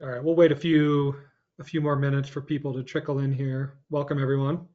All right, we'll wait a few more minutes for people to trickle in here. Welcome, everyone.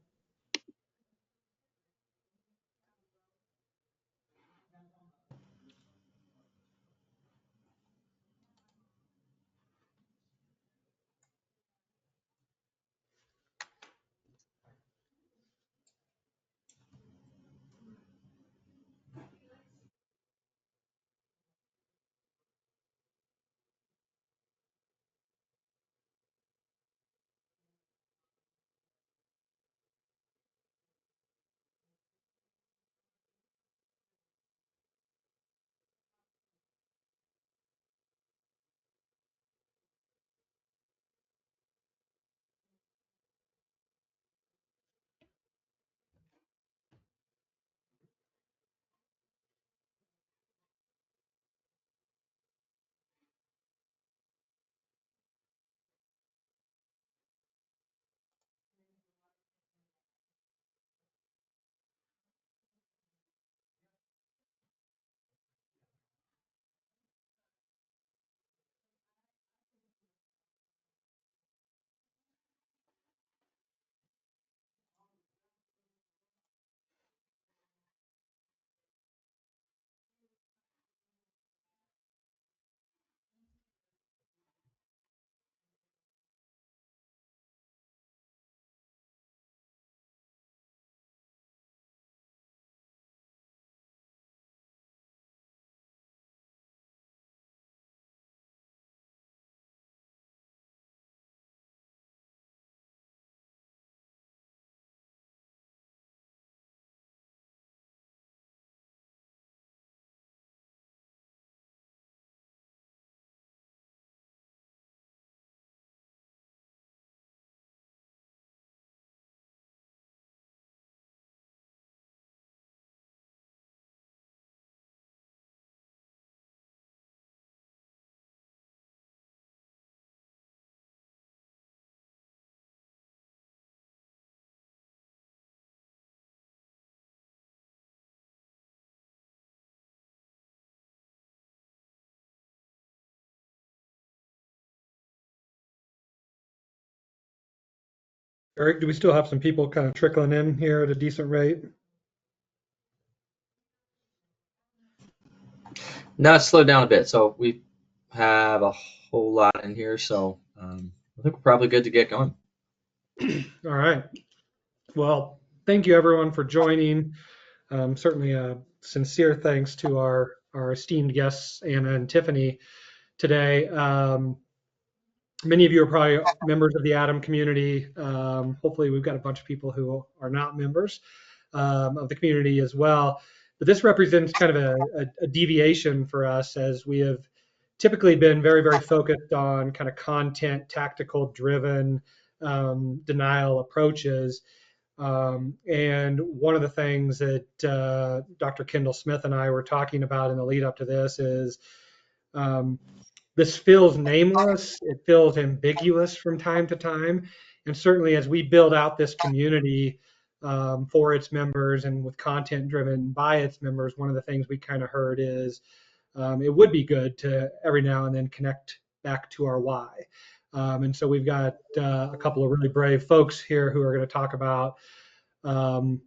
Eric, do we still have some people kind of trickling in here at a decent rate? Now it's slowed down a bit, so we have a whole lot in here, so I think we're probably good to get going. All right. Well, thank you everyone for joining. Certainly a sincere thanks to our esteemed guests, Anna and Tiffany, today. Many of you are probably members of the Atom community. Hopefully, we've got a bunch of people who are not members of the community as well. But this represents kind of a deviation for us, as we have typically been very, very focused on kind of content, tactical driven denial approaches. And one of the things that Dr. Kendall Smith and I were talking about in the lead up to this is um, this feels nameless, it feels ambiguous from time to time. And certainly, as we build out this community for its members and with content driven by its members, one of the things we kind of heard is it would be good to every now and then connect back to our why. And so we've got a couple of really brave folks here who are going to talk about um,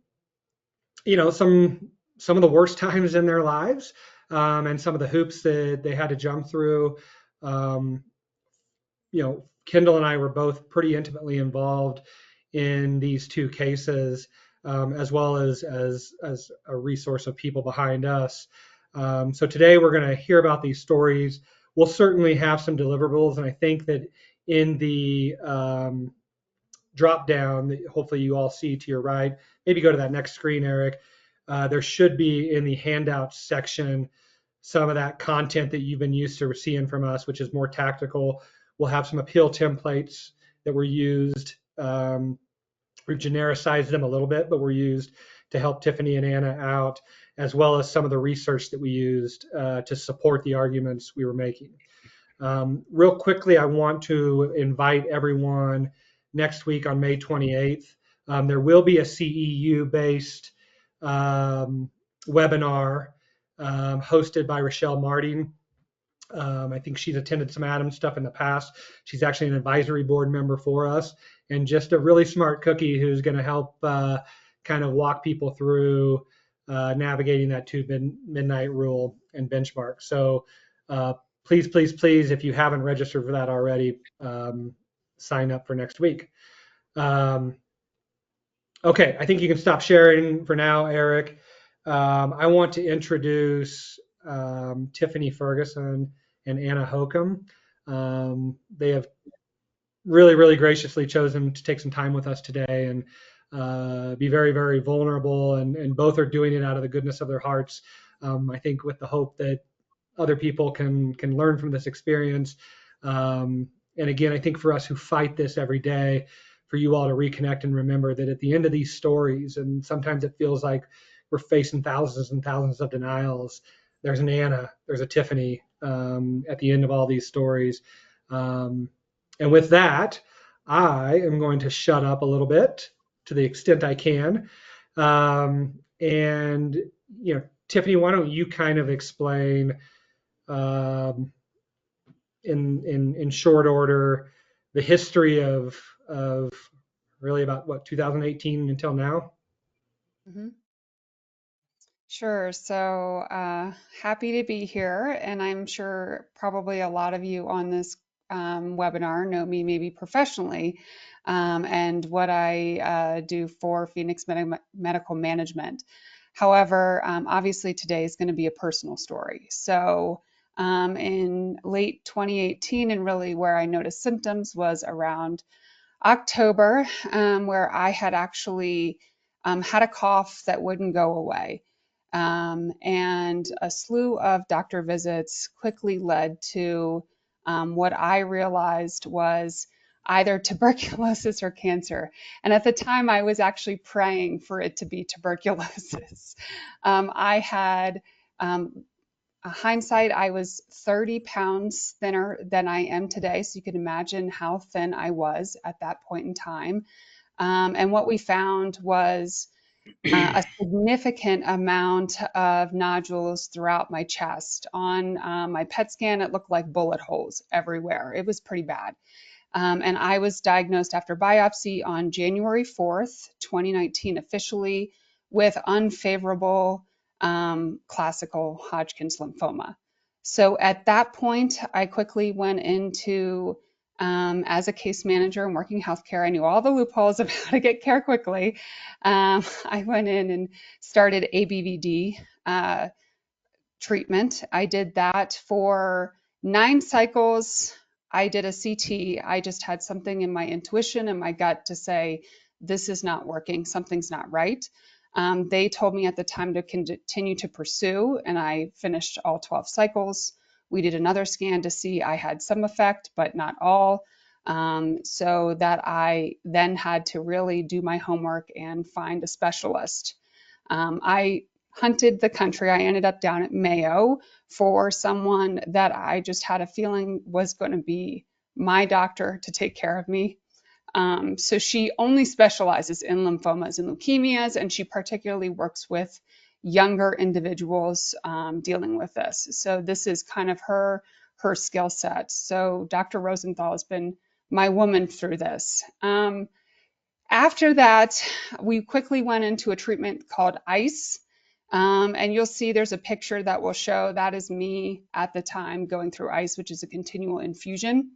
some of the worst times in their lives, and some of the hoops that they had to jump through. Um, Kendall and I were both pretty intimately involved in these two cases, as well as a resource of people behind us. So today we're going to hear about these stories. We'll certainly have some deliverables, and I think that in the drop down that hopefully you all see to your right. Maybe go to that next screen, Eric. There should be in the handouts section some of that content that you've been used to seeing from us, which is more tactical. We'll have some appeal templates that were used. We've genericized them a little bit, but were used to help Tiffany and Anna out, as well as some of the research that we used to support the arguments we were making. Real quickly, I want to invite everyone next week on May 28th. There will be a CEU-based webinar hosted by Rochelle Martin. I think she's attended some Adams stuff in the past. She's actually an advisory board member for us, and just a really smart cookie who's going to help kind of walk people through navigating that midnight rule and benchmark. So uh, please, please, please, if you haven't registered for that already, sign up for next week. Okay, I think you can stop sharing for now, Eric. I want to introduce Tiffany Ferguson and Anna Hokum. They have really, really graciously chosen to take some time with us today and be very, very vulnerable, and both are doing it out of the goodness of their hearts. I think with the hope that other people can learn from this experience. And again, I think for us who fight this every day, for you all to reconnect and remember that at the end of these stories, and sometimes it feels like we're facing thousands and thousands of denials, there's an Anna, there's a Tiffany at the end of all these stories. And with that, I am going to shut up a little bit to the extent I can. And, Tiffany, why don't you kind of explain um, in short order the history of really about what 2018 until now. Mhm. Sure. So happy to be here. And I'm sure probably a lot of you on this webinar know me maybe professionally and what I do for Phoenix Medical Management. However, obviously today is going to be a personal story. So in late 2018, and really where I noticed symptoms was around October, where I had actually had a cough that wouldn't go away. And a slew of doctor visits quickly led to what I realized was either tuberculosis or cancer. And at the time, I was actually praying for it to be tuberculosis. I had hindsight, I was 30 pounds thinner than I am today. So you can imagine how thin I was at that point in time. And what we found was a significant amount of nodules throughout my chest. On my PET scan, it looked like bullet holes everywhere. It was pretty bad. And I was diagnosed after biopsy on January 4th, 2019, officially with unfavorable classical Hodgkin's lymphoma. So at that point, I quickly went into, as a case manager and working healthcare, I knew all the loopholes of how to get care quickly. I went in and started ABVD treatment. I did that for 9 cycles. I did a CT. I just had something in my intuition and my gut to say, this is not working, something's not right. They told me at the time to continue to pursue, and I finished all 12 cycles. We did another scan to see I had some effect, but not all. So that I then had to really do my homework and find a specialist. I hunted the country. I ended up down at Mayo for someone that I just had a feeling was going to be my doctor to take care of me. So she only specializes in lymphomas and leukemias, and she particularly works with younger individuals dealing with this. So this is kind of her skill set. So Dr. Rosenthal has been my woman through this. After that, we quickly went into a treatment called ICE. And you'll see there's a picture that will show that is me at the time going through ICE, which is a continual infusion.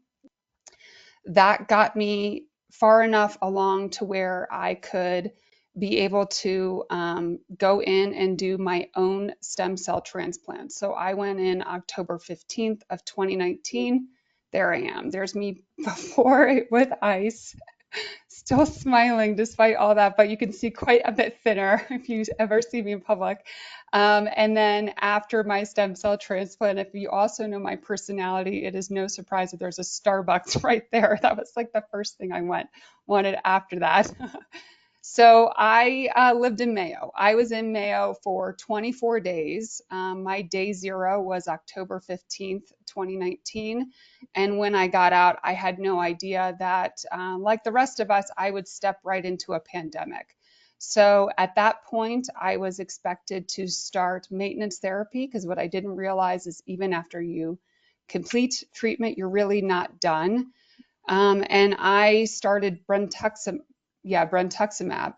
That got me far enough along to where I could be able to go in and do my own stem cell transplant. So I went in October 15th of 2019. There I am. There's me before with ICE. Still smiling despite all that, but you can see quite a bit thinner if you ever see me in public. And then after my stem cell transplant, if you also know my personality, it is no surprise that there's a Starbucks right there. That was like the first thing I wanted after that. So I lived in Mayo. I was in Mayo for 24 days. My day 0 was October 15th, 2019. And when I got out, I had no idea that, like the rest of us, I would step right into a pandemic. So at that point, I was expected to start maintenance therapy, because what I didn't realize is even after you complete treatment. You're really not done. And I started brentuximab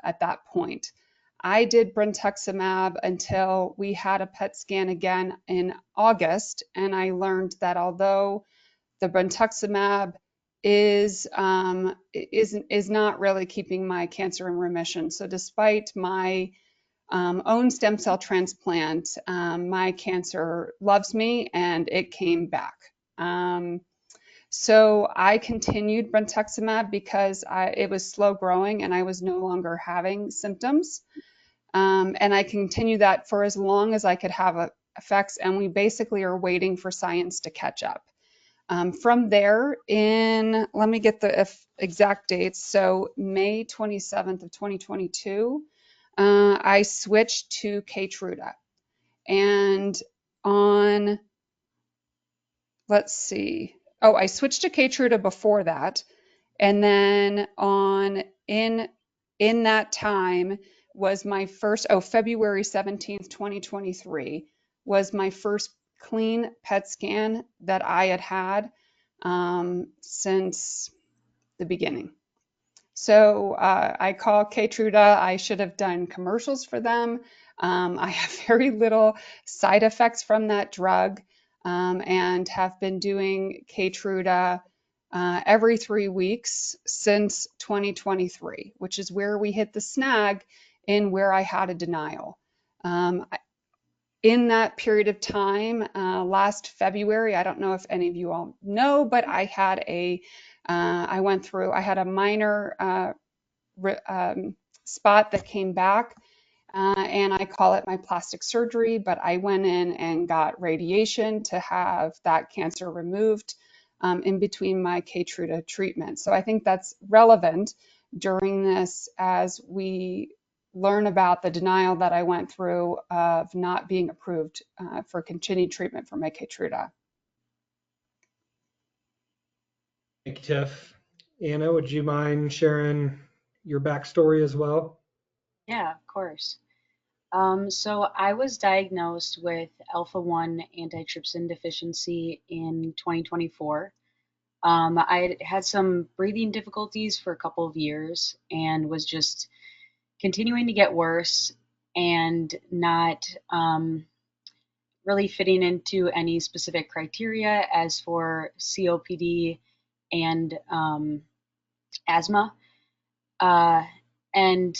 at that point. I did brentuximab until we had a PET scan again in August, and I learned that although the brentuximab is not really keeping my cancer in remission. So despite my own stem cell transplant, my cancer loves me and it came back. So I continued brentuximab because it was slow growing and I was no longer having symptoms. And I continued that for as long as I could have effects. And we basically are waiting for science to catch up. From there, let me get the exact dates. So May 27th of 2022, I switched to Keytruda. And let's see. Oh, I switched to Keytruda before that. And then in that time was my first, February 17th, 2023 was my first clean PET scan that I had since the beginning. So I call Keytruda. I should have done commercials for them. I have very little side effects from that drug, and have been doing Keytruda every 3 weeks since 2023, which is where we hit the snag in where I had a denial. In that period of time, last February, I don't know if any of you all know, but I had I had a minor spot that came back, and I call it my plastic surgery, but I went in and got radiation to have that cancer removed in between my Keytruda treatment. So I think that's relevant during this as we learn about the denial that I went through of not being approved for continued treatment for my Keytruda. Thank you, Tiff. Anna, would you mind sharing your backstory as well? Yeah, of course. So I was diagnosed with Alpha-1 Antitrypsin Deficiency in 2024. I had some breathing difficulties for a couple of years and was just continuing to get worse and not really fitting into any specific criteria as for COPD and asthma. And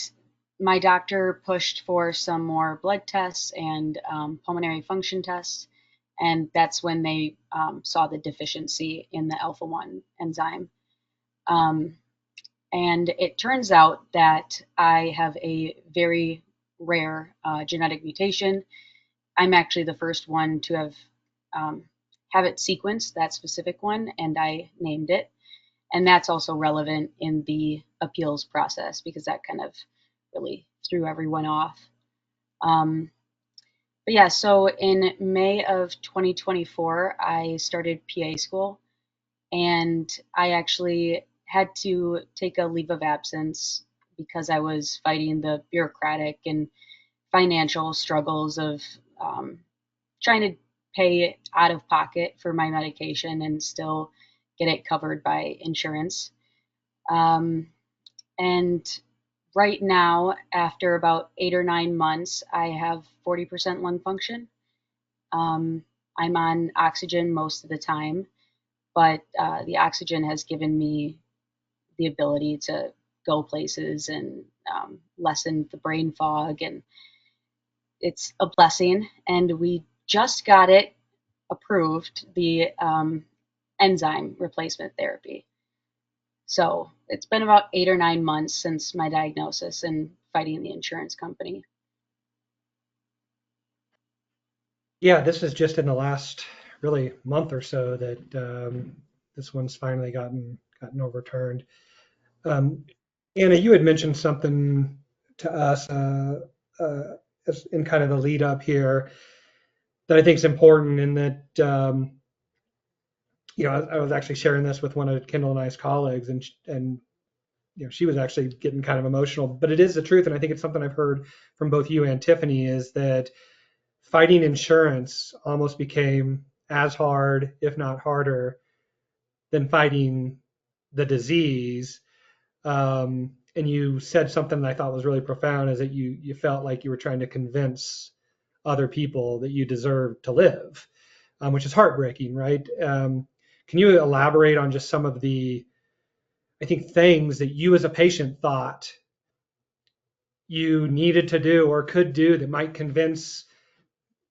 my doctor pushed for some more blood tests and pulmonary function tests. And that's when they saw the deficiency in the alpha-1 enzyme. And it turns out that I have a very rare genetic mutation. I'm actually the first one to have it sequenced, that specific one, and I named it. And that's also relevant in the appeals process because that kind of really threw everyone off. But yeah, so in May of 2024, I started PA school, and I actually had to take a leave of absence because I was fighting the bureaucratic and financial struggles of trying to pay out of pocket for my medication and still get it covered by insurance. And right now, after about 8 or 9 months, I have 40% lung function. I'm on oxygen most of the time, but the oxygen has given me the ability to go places and lessen the brain fog, and it's a blessing. And we just got it approved, the enzyme replacement therapy. So it's been about 8 or 9 months since my diagnosis and fighting the insurance company. Yeah, this is just in the last really month or so that this one's finally gotten overturned. Anna, you had mentioned something to us as in kind of the lead up here that I think is important, in that I was actually sharing this with one of Kendall and I's colleagues, and she was actually getting kind of emotional, but it is the truth, and I think it's something I've heard from both you and Tiffany, is that fighting insurance almost became as hard, if not harder, than fighting the disease. And you said something that I thought was really profound, is that you felt like you were trying to convince other people that you deserve to live, which is heartbreaking, right? Can you elaborate on just some of the, I think, things that you as a patient thought you needed to do or could do that might convince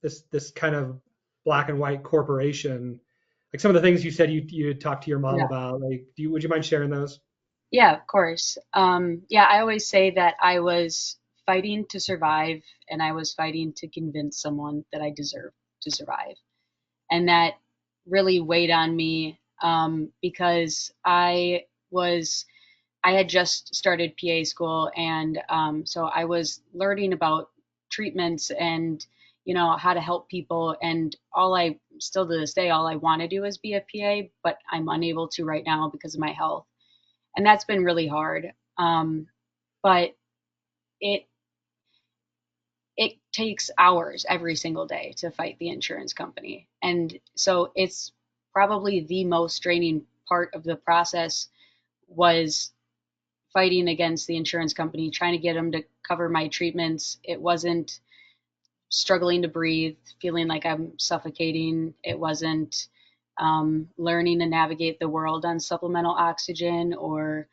this kind of black and white corporation? Like some of the things you said you had talked to your mom Yeah. about. Like, would you mind sharing those? Yeah, of course. Yeah, I always say that I was fighting to survive and I was fighting to convince someone that I deserved to survive. And that really weighed on me because I had just started PA school, and so I was learning about treatments and how to help people. And still to this day, all I want to do is be a PA, but I'm unable to right now because of my health, and that's been really hard. But it it takes hours every single day to fight the insurance company, and so it's probably the most draining part of the process was fighting against the insurance company, trying to get them to cover my treatments. It wasn't struggling to breathe, feeling like I'm suffocating. It wasn't learning to navigate the world on supplemental oxygen or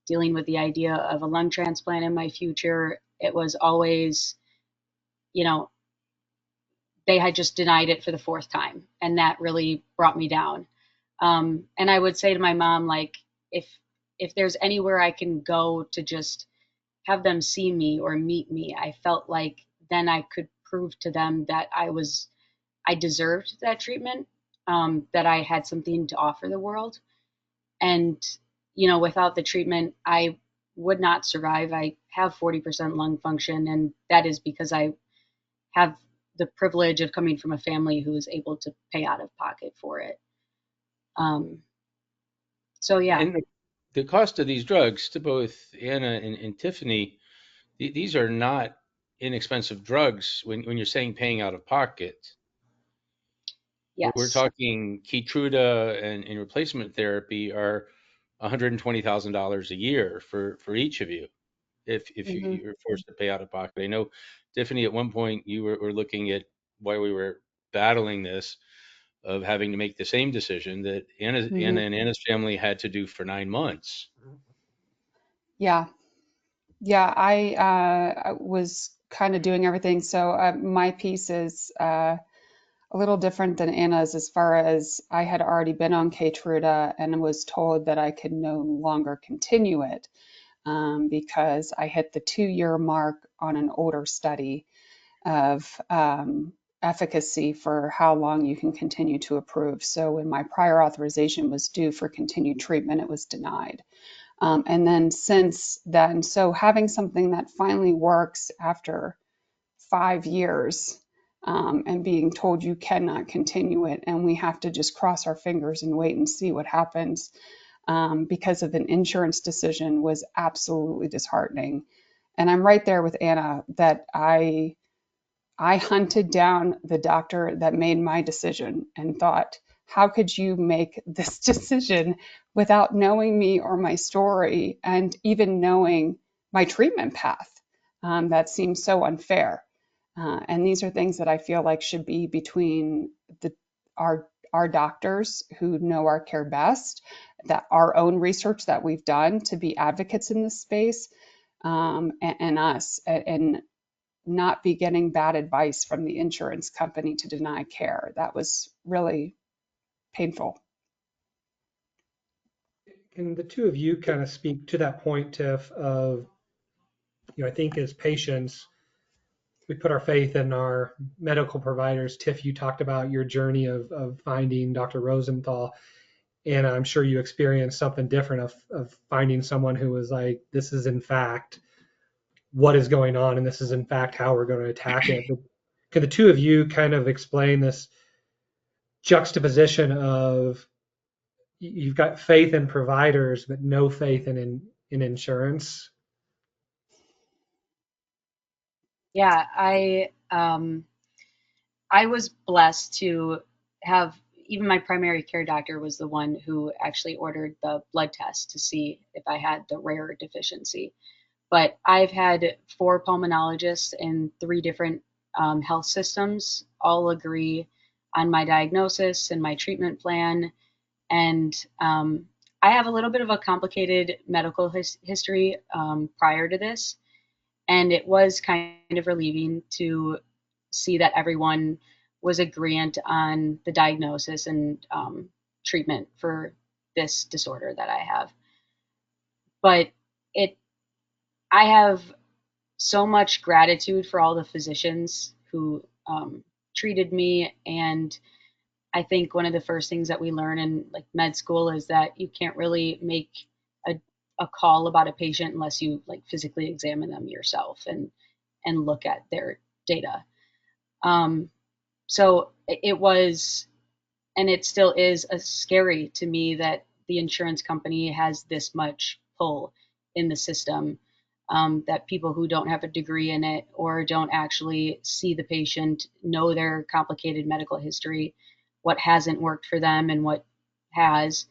dealing with the idea of a lung transplant in my future. It was always, you know, they had just denied it for the fourth time, and that really brought me down. And I would say to my mom, like, if there's anywhere I can go to just have them see me or meet me, I felt like then I could prove to them that I deserved that treatment, that I had something to offer the world. And, without the treatment, I would not survive. I have 40% lung function, and that is because I have the privilege of coming from a family who is able to pay out of pocket for it. Um, so, yeah. And the cost of these drugs to both Anna and Tiffany, these are not inexpensive drugs when you're saying paying out of pocket. We're Yes. talking Keytruda and replacement therapy are $120,000 a year for each of you if Hmm. you're forced to pay out of pocket. I know, Tiffany, at one point you were looking at why we were battling this of having to make the same decision that Anna Hmm. and Anna's family had to do for 9 months. Yeah. Yeah, I was kind of doing everything. So my piece is a little different than Anna's as far as I had already been on Keytruda and was told that I could no longer continue it because I hit the 2-year mark on an older study of efficacy for how long you can continue to approve. So when my prior authorization was due for continued treatment, it was denied. And then since then, so having something that finally works after 5 years and being told you cannot continue it, and we have to just cross our fingers and wait and see what happens because of an insurance decision was absolutely disheartening. And I'm right there with Anna that I hunted down the doctor that made my decision and thought, how could you make this decision without knowing me or my story and even knowing my treatment path? That seems so unfair. And these are things that I feel like should be between the, our doctors who know our care best, that our own research that we've done to be advocates in this space, and us. And not be getting bad advice from the insurance company to deny care. That was really painful. Can the two of you kind of speak to that point, Tiff, of, I think as patients, we put our faith in our medical providers. Tiff, you talked about your journey of finding Dr. Rosenthal, and I'm sure you experienced something different of finding someone who was like, this is in fact what is going on, and this is in fact how we're going to attack it. But can the two of you kind of explain this juxtaposition of you've got faith in providers but no faith in insurance? Yeah, I was blessed to have, even my primary care doctor was the one who actually ordered the blood test to see if I had the rare deficiency. But I've had 4 pulmonologists in 3 different health systems all agree on my diagnosis and my treatment plan. And I have a little bit of a complicated medical history prior to this. And it was kind of relieving to see that everyone was agreeant on the diagnosis and treatment for this disorder that I have. But I have so much gratitude for all the physicians who treated me. And I think one of the first things that we learn in like med school is that you can't really make a call about a patient unless you like physically examine them yourself and look at their data. So it was, and it still is scary to me that the insurance company has this much pull in the system, that people who don't have a degree in it or don't actually see the patient, know their complicated medical history, what hasn't worked for them and what has,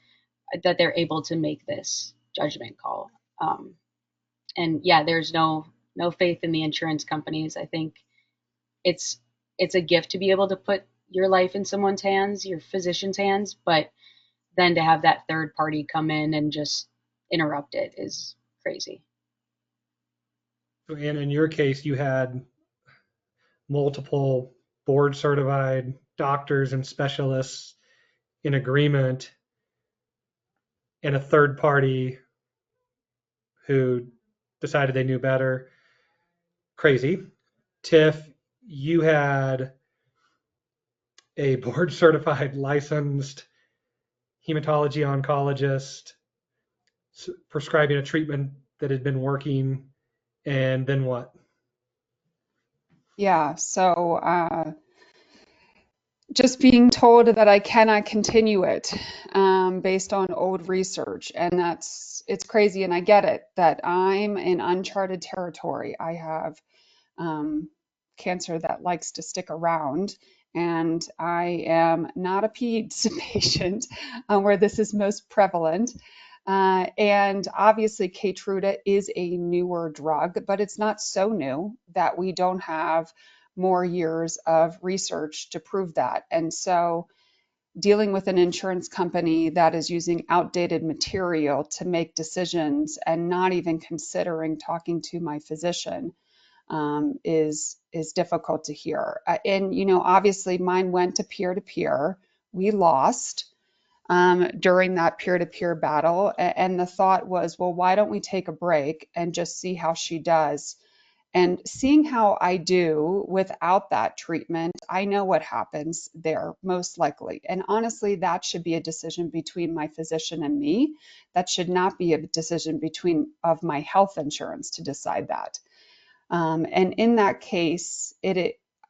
that they're able to make this judgment call. And yeah, there's no faith in the insurance companies. I think it's a gift to be able to put your life in someone's hands, your physician's hands, but then to have that third party come in and just interrupt it is crazy. So, Anna, in your case, you had multiple board certified doctors and specialists in agreement and a third party who decided they knew better. Crazy. Tiff, you had a board certified licensed hematology oncologist prescribing a treatment that had been working, and then what? Yeah, so just being told that I cannot continue it based on old research. And it's crazy. And I get it that I'm in uncharted territory. I have cancer that likes to stick around. And I am not a PEDS patient where this is most prevalent. And obviously, Keytruda is a newer drug, but it's not so new that we don't have more years of research to prove that. And so, dealing with an insurance company that is using outdated material to make decisions and not even considering talking to my physician is difficult to hear. And obviously, mine went to peer to peer. We lost during that peer-to-peer battle. And the thought was, well, why don't we take a break and just see how she does? And seeing how I do without that treatment, I know what happens there most likely. And honestly, that should be a decision between my physician and me. That should not be a decision of my health insurance to decide that. And in that case,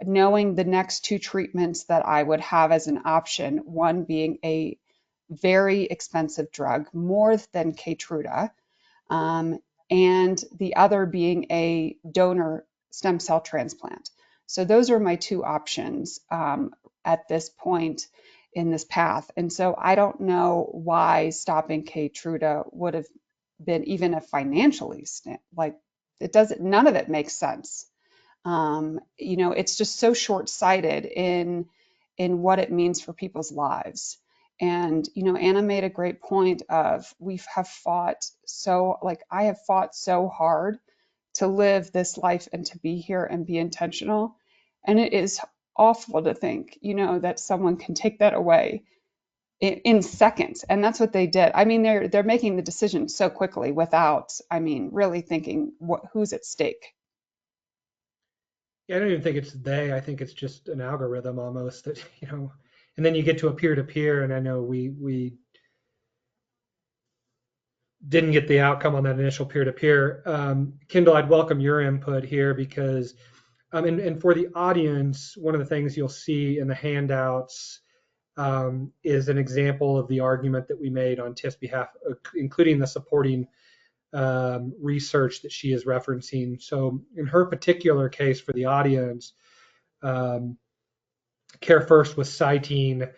knowing the next 2 treatments that I would have as an option, one being a very expensive drug, more than Keytruda, and the other being a donor stem cell transplant. So those are my 2 options at this point in this path. And so I don't know why stopping Keytruda would have been even a financially none of it makes sense. It's just so short-sighted in what it means for people's lives. And Anna made a great point of I have fought so hard to live this life and to be here and be intentional. And it is awful to think, that someone can take that away in seconds. And that's what they did. I mean, they're making the decision so quickly without, really thinking who's at stake. Yeah, I don't even think it's they. I think it's just an algorithm almost that, and then you get to a peer-to-peer, and I know we didn't get the outcome on that initial peer-to-peer. Kendall, I'd welcome your input here because, and for the audience, one of the things you'll see in the handouts is an example of the argument that we made on Tiff's behalf, including the supporting research that she is referencing. So in her particular case for the audience, Care First was citing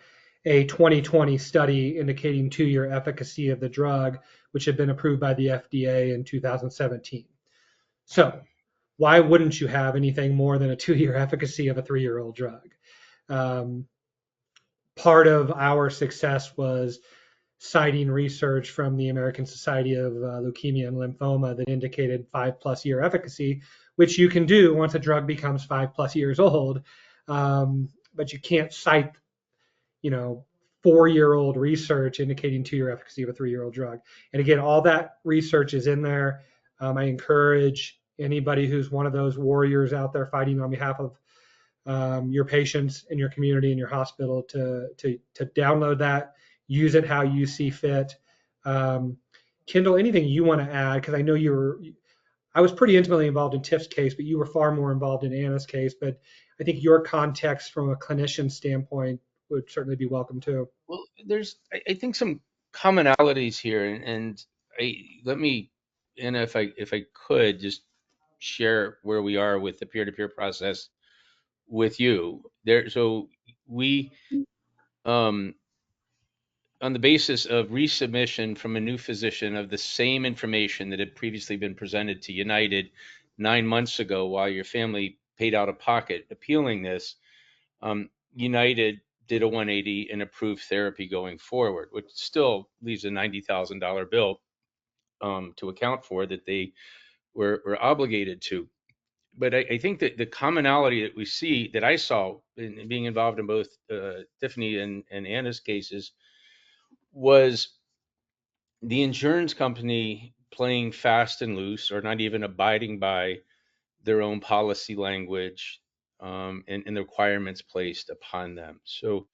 a 2020 study indicating 2-year efficacy of the drug, which had been approved by the FDA in 2017. So why wouldn't you have anything more than a 2-year efficacy of a 3-year-old drug? Um, Part of our success was citing research from the American Society of Leukemia and Lymphoma that indicated 5+ year efficacy, which you can do once a drug becomes 5+ years old. But you can't cite, 4-year-old research indicating 2-year efficacy of a 3-year-old drug. And again, all that research is in there. I encourage anybody who's one of those warriors out there fighting on behalf of your patients in your community, in your hospital, to download that, use it how you see fit. Kendall, anything you want to add? Because I know I was pretty intimately involved in Tiff's case, but you were far more involved in Anna's case. But I think your context from a clinician standpoint would certainly be welcome too. Well, there's, I think, some commonalities here, and let me, Anna, if I could just share where we are with the peer-to-peer process with you there. So we, um, on the basis of resubmission from a new physician of the same information that had previously been presented to United 9 months ago, while your family paid out of pocket appealing this, United did a 180 and approved therapy going forward, which still leaves a $90,000 bill to account for that they were obligated to. But I think that the commonality that we see, that I saw in being involved in both Tiffany and Anna's cases, was the insurance company playing fast and loose, or not even abiding by their own policy language, and the requirements placed upon them. So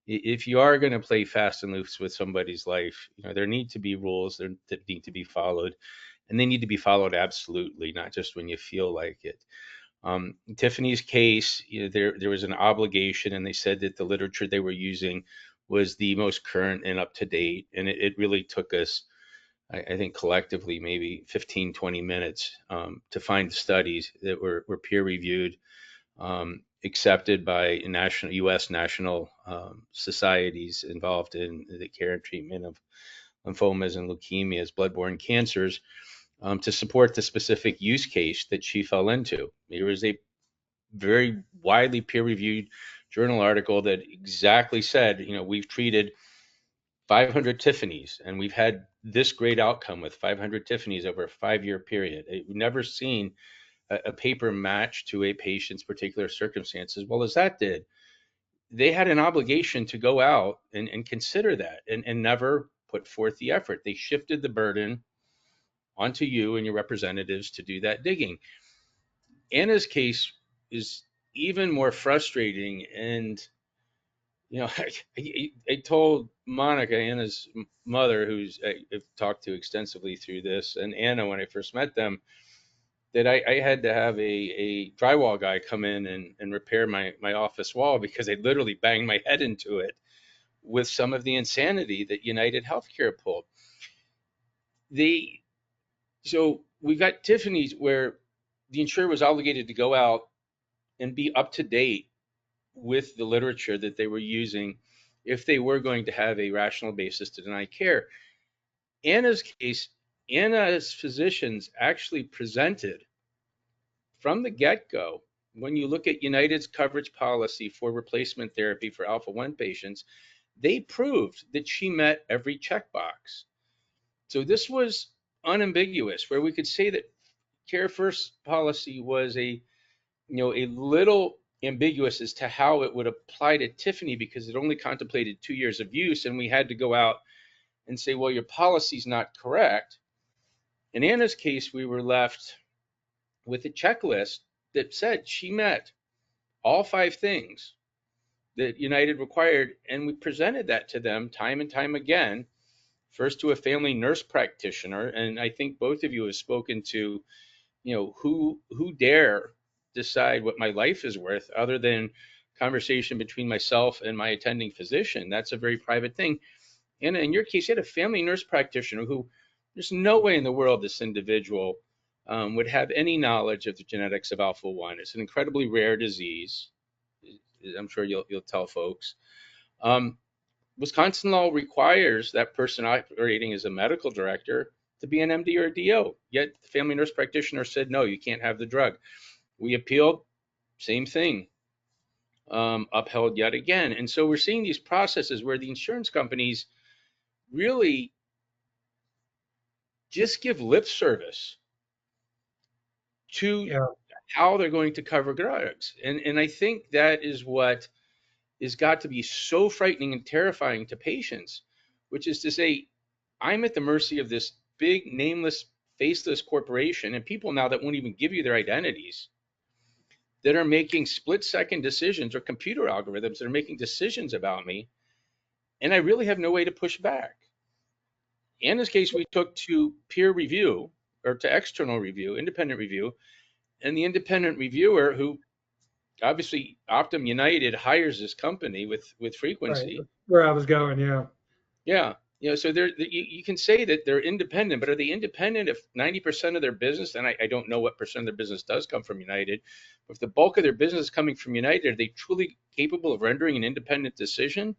if you are going to play fast and loose with somebody's life, there need to be rules that need to be followed, and they need to be followed absolutely, not just when you feel like it. Tiffany's case, there was an obligation, and they said that the literature they were using was the most current and up to date. And it really took us, I think, collectively, maybe 15, 20 minutes to find studies that were peer reviewed, accepted by U.S. national societies involved in the care and treatment of lymphomas and leukemias, bloodborne cancers, to support the specific use case that she fell into. There was a very widely peer-reviewed journal article that exactly said, we've treated 500 Tiffany's, and we've had this great outcome with 500 Tiffany's over a 5-year period. We've never seen a paper match to a patient's particular circumstances as well as that did. They had an obligation to go out and consider that, and never put forth the effort. They shifted the burden onto you and your representatives to do that digging. Anna's case is even more frustrating. And, I told Monica, Anna's mother, I've talked to extensively through this, and Anna, when I first met them, that I had to have a drywall guy come in and repair my office wall, because I literally banged my head into it with some of the insanity that United Healthcare pulled. So we got Tiffany's, where the insurer was obligated to go out and be up to date with the literature that they were using if they were going to have a rational basis to deny care. Anna's case, Anna's physicians actually presented from the get-go, when you look at United's coverage policy for replacement therapy for Alpha-1 patients, they proved that she met every checkbox. So this was unambiguous, where we could say that Care First policy was a little ambiguous as to how it would apply to Tiffany, because it only contemplated 2 years of use, and we had to go out and say, well, your policy's not correct. In Anna's case, we were left with a checklist that said she met all 5 things that United required, and we presented that to them time and time again, first to a family nurse practitioner. And I think both of you have spoken to, who dare decide what my life is worth other than conversation between myself and my attending physician. That's a very private thing. And in your case, you had a family nurse practitioner who, there's no way in the world this individual would have any knowledge of the genetics of Alpha-1. It's an incredibly rare disease. I'm sure you'll tell folks. Wisconsin law requires that person operating as a medical director to be an MD or a DO. Yet the family nurse practitioner said, no, you can't have the drug. We appealed, same thing, upheld yet again. And so we're seeing these processes where the insurance companies really just give lip service to Yeah. how they're going to cover drugs. And I think that is what has got to be so frightening and terrifying to patients, which is to say, I'm at the mercy of this big, nameless, faceless corporation and people now that won't even give you their identities, that are making split-second decisions, or computer algorithms that are making decisions about me, and I really have no way to push back. In this case, we took to peer review, or to external review, independent review, and the independent reviewer, who obviously Optum United hires this company with Right. frequency. Where I was going. Yeah. Yeah. So you can say that they're independent, but are they independent if 90% of their business, and I don't know what percent of their business does come from United, but if the bulk of their business is coming from United, are they truly capable of rendering an independent decision?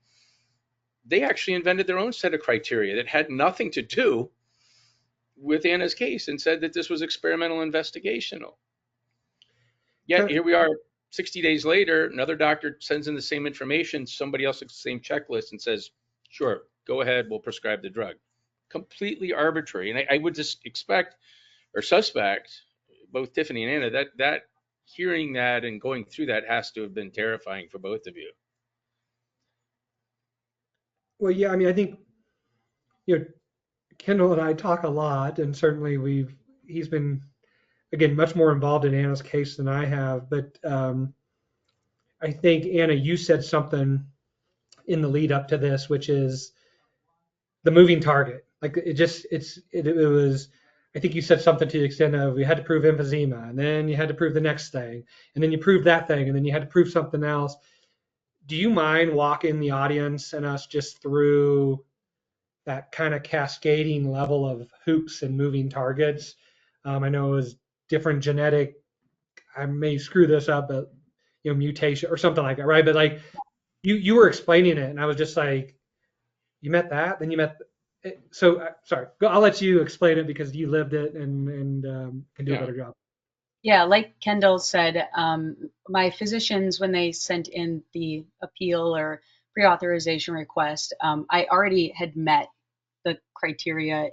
They actually invented their own set of criteria that had nothing to do with Anna's case and said that this was experimental investigational. Yet here we are 60 days later, another doctor sends in the same information, somebody else looks at the same checklist and says, sure, go ahead, we'll prescribe the drug. Completely arbitrary. And I would just expect or suspect, both Tiffany and Anna, that hearing that and going through that has to have been terrifying for both of you. Well, yeah. I mean, I think Kendall and I talk a lot, and certainly he's been again much more involved in Anna's case than I have. But I think Anna, you said something in the lead up to this, which is the moving target. Like it was. I think you said something to the extent of we had to prove emphysema, and then you had to prove the next thing, and then you proved that thing, and then you had to prove something else. Do you mind walking the audience and us just through that kind of cascading level of hoops and moving targets? I know it was different genetic. I may screw this up, but mutation or something like that, right? But like you were explaining it, and I was just like, you met that, then you met. So sorry, I'll let you explain it because you lived it and can do a Yeah. better job. Yeah, like Kendall said, my physicians, when they sent in the appeal or pre-authorization request, I already had met the criteria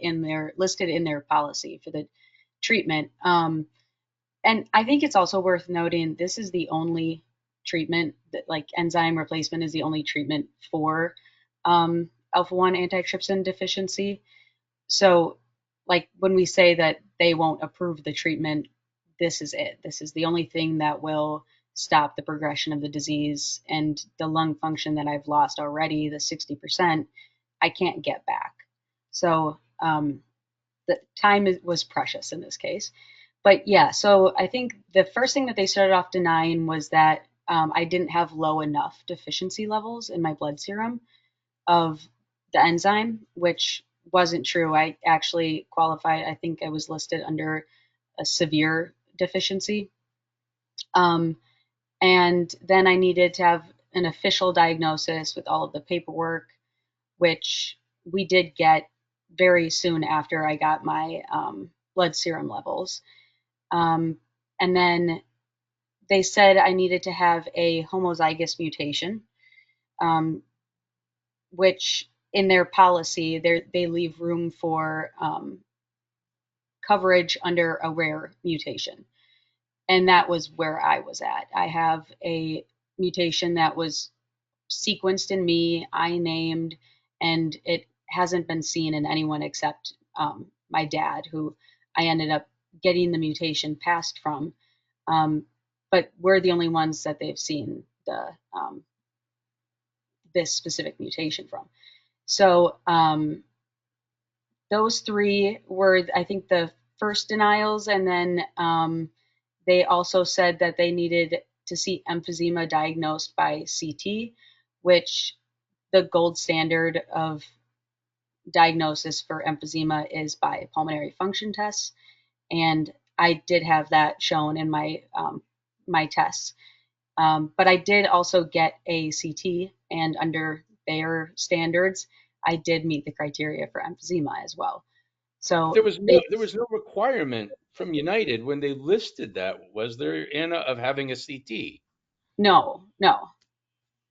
listed in their policy for the treatment. And I think it's also worth noting this is the only treatment that, like, enzyme replacement is the only treatment for alpha-1 antitrypsin deficiency. So, like, when we say that they won't approve the treatment, this is it. This is the only thing that will stop the progression of the disease, and the lung function that I've lost already, the 60%, I can't get back. So the time was precious in this case. But yeah, so I think the first thing that they started off denying was that I didn't have low enough deficiency levels in my blood serum of the enzyme, which wasn't true. I actually qualified. I think I was listed under a severe deficiency. And then I needed to have an official diagnosis with all of the paperwork, which we did get very soon after I got my blood serum levels. And then they said I needed to have a homozygous mutation, which in their policy, they leave room for coverage under a rare mutation. And that was where I was at. I have a mutation that was sequenced in me, I named, and it hasn't been seen in anyone except my dad, who I ended up getting the mutation passed from. But we're the only ones that they've seen this specific mutation from. So those three were, I think, the first denials. And then they also said that they needed to see emphysema diagnosed by CT, which the gold standard of diagnosis for emphysema is by pulmonary function tests. And I did have that shown in my my tests. But I did also get a CT, and under their standards, I did meet the criteria for emphysema as well. So There was no requirement from United when they listed that, was there, Anna, of having a CT? no,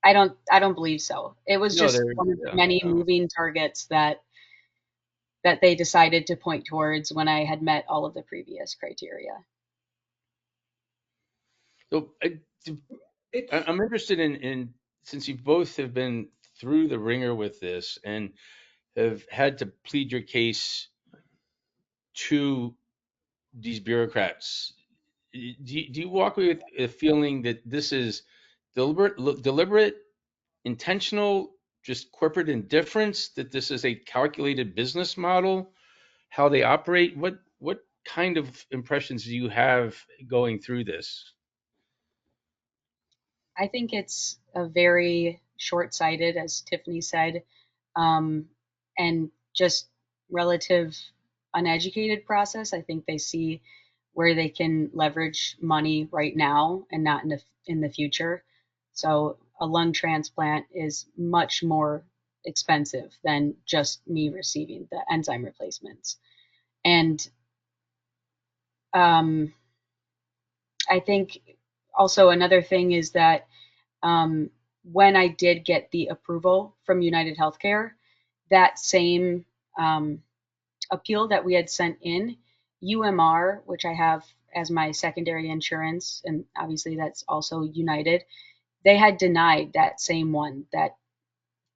I don't believe so. It was No, just there. one of the Yeah. many Oh. moving targets that they decided to point towards when I had met all of the previous criteria. So I'm interested in since you both have been through the ringer with this and have had to plead your case to these bureaucrats. Do you walk away with a feeling that this is deliberate, intentional, just corporate indifference, that this is a calculated business model, how they operate? What kind of impressions do you have going through this? I think it's a very short-sighted, as Tiffany said, and just relative uneducated process. I think they see where they can leverage money right now and not in the future. So a lung transplant is much more expensive than just me receiving the enzyme replacements. And um, I think also another thing is that um, when I did get the approval from United Healthcare, that same appeal that we had sent in, UMR, which I have as my secondary insurance, and obviously that's also United, they had denied that same one that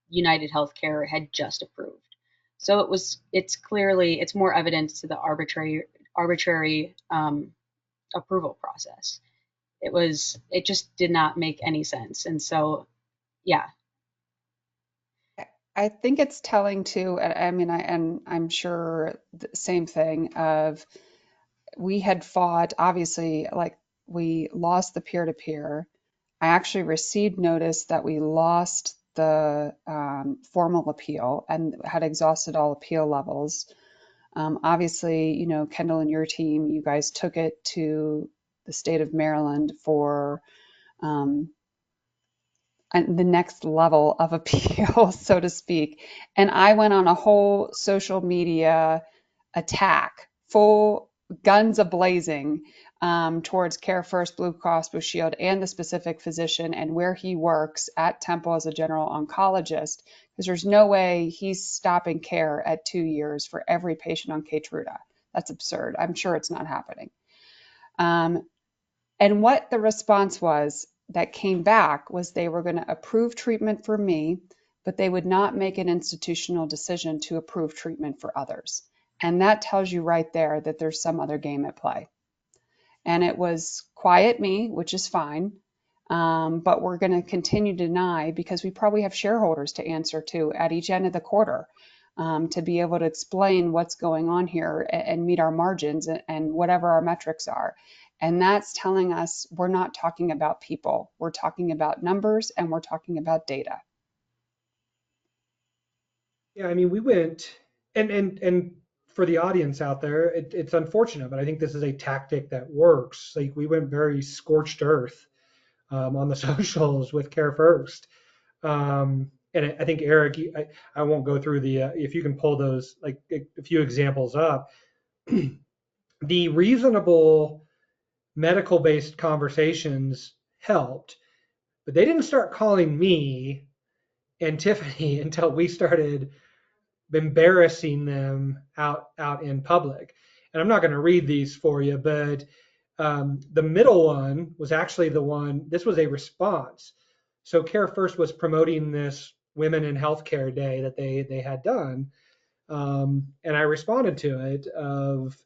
United Healthcare had just approved. So it's more evidence to the arbitrary approval process. It just did not make any sense. And so, yeah, I think it's telling too. I mean, and I'm sure the same thing of we had fought, obviously, like we lost the peer-to-peer. I actually received notice that we lost the formal appeal and had exhausted all appeal levels. Obviously, Kendall and your team, you guys took it to the state of Maryland for um, the next level of appeal, so to speak. And I went on a whole social media attack, full guns ablazing, towards Care First, Blue Cross Blue Shield, and the specific physician and where he works at Temple as a general oncologist, because there's no way he's stopping care at 2 years for every patient on Keytruda. That's absurd. I'm sure it's not happening. And what the response was that came back was they were going to approve treatment for me, but they would not make an institutional decision to approve treatment for others. And that tells you right there that there's some other game at play. And it was quiet me, which is fine. But we're going to continue to deny because we probably have shareholders to answer to at each end of the quarter, to be able to explain what's going on here and meet our margins and whatever our metrics are. And that's telling us we're not talking about people. We're talking about numbers and we're talking about data. Yeah, I mean, we went and for the audience out there, it's unfortunate, but I think this is a tactic that works. Like we went very scorched earth on the socials with Care First. And I think Eric, I won't go through the if you can pull those like a few examples up. The reasonable medical based conversations helped, but they didn't start calling me and Tiffany until we started embarrassing them out in public. And I'm not going to read these for you, but the middle one was actually the one. This was a response. So Care First was promoting this Women in Healthcare Day that they had done, and I responded to it of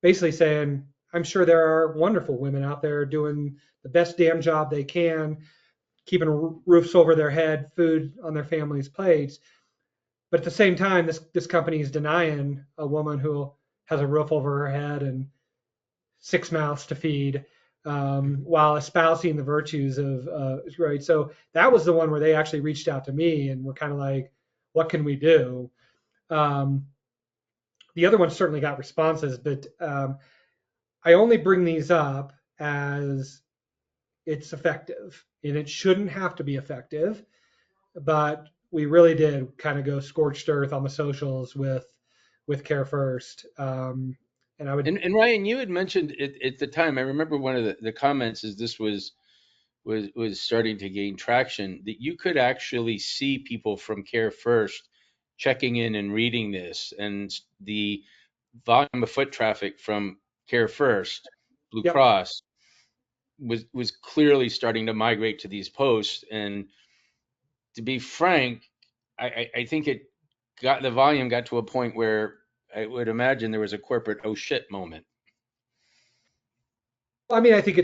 basically saying, I'm sure there are wonderful women out there doing the best damn job they can, keeping roofs over their head, food on their families' plates. But at the same time, this company is denying a woman who has a roof over her head and 6 mouths to feed, while espousing the virtues of right. So that was the one where they actually reached out to me and were kind of like, "What can we do?" Um, the other one certainly got responses, but I only bring these up as it's effective, and it shouldn't have to be effective. But we really did kind of go scorched earth on the socials with Care First. And I would, And Ryan, you had mentioned it at the time. I remember one of the comments is this was starting to gain traction, that you could actually see people from Care First checking in and reading this, and the volume of foot traffic from Care First, Blue yep. Cross, was clearly starting to migrate to these posts. And to be frank, I think the volume got to a point where I would imagine there was a corporate oh shit moment. I mean, I think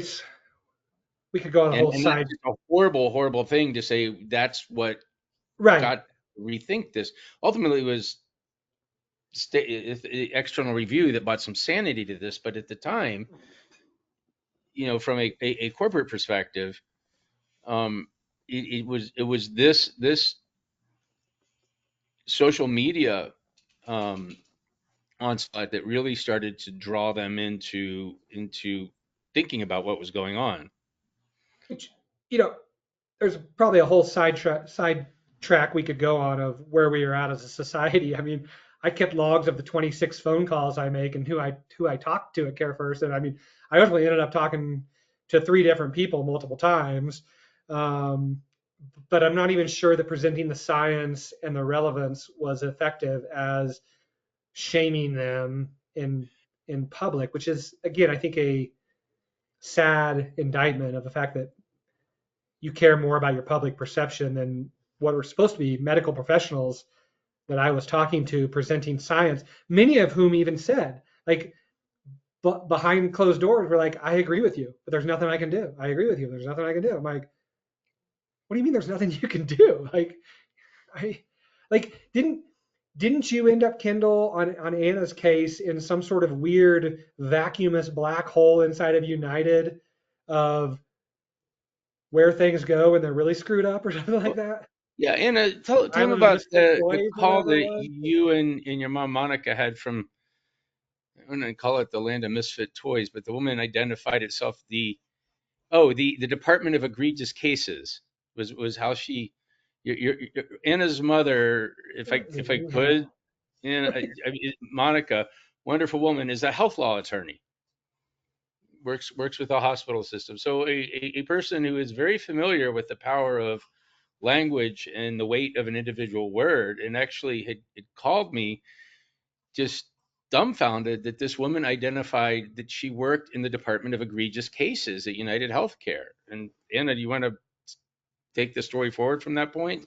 we could go on a whole And that's side. just a horrible, horrible thing to say. That's what Right. got to rethink this. Ultimately, it was external review that brought some sanity to this. But at the time, from a corporate perspective, it was this social media onslaught that really started to draw them into thinking about what was going on. Which, you know, there's probably a whole side track we could go on of where we are at as a society. I mean, I kept logs of the 26 phone calls I make and who I talked to at Care First, and I mean, I ultimately ended up talking to 3 different people multiple times. Um, but I'm not even sure that presenting the science and the relevance was effective as shaming them in public, which is again, I think, a sad indictment of the fact that you care more about your public perception than what were supposed to be medical professionals that I was talking to presenting science, many of whom even said, like, behind closed doors, were like, I agree with you, but there's nothing I can do. I agree with you. There's nothing I can do. I'm like, what do you mean there's nothing you can do? I like didn't you end up, Kendall, on Anna's case in some sort of weird vacuumous black hole inside of United of where things go when they're really screwed up or something like that? Yeah, Anna, tell them Island of about Misfit the Toys or call whatever it that was. you and your mom Monica had from, I'm going to call it the land of misfit toys, but the woman identified itself the Department of Egregious Cases was how she, your Anna's mother, if I could, and Monica, wonderful woman, is a health law attorney, works with the hospital system. So a person who is very familiar with the power of language and the weight of an individual word, and actually had called me just dumbfounded that this woman identified that she worked in the Department of Egregious Cases at United Healthcare. And Anna, do you want to take the story forward from that point?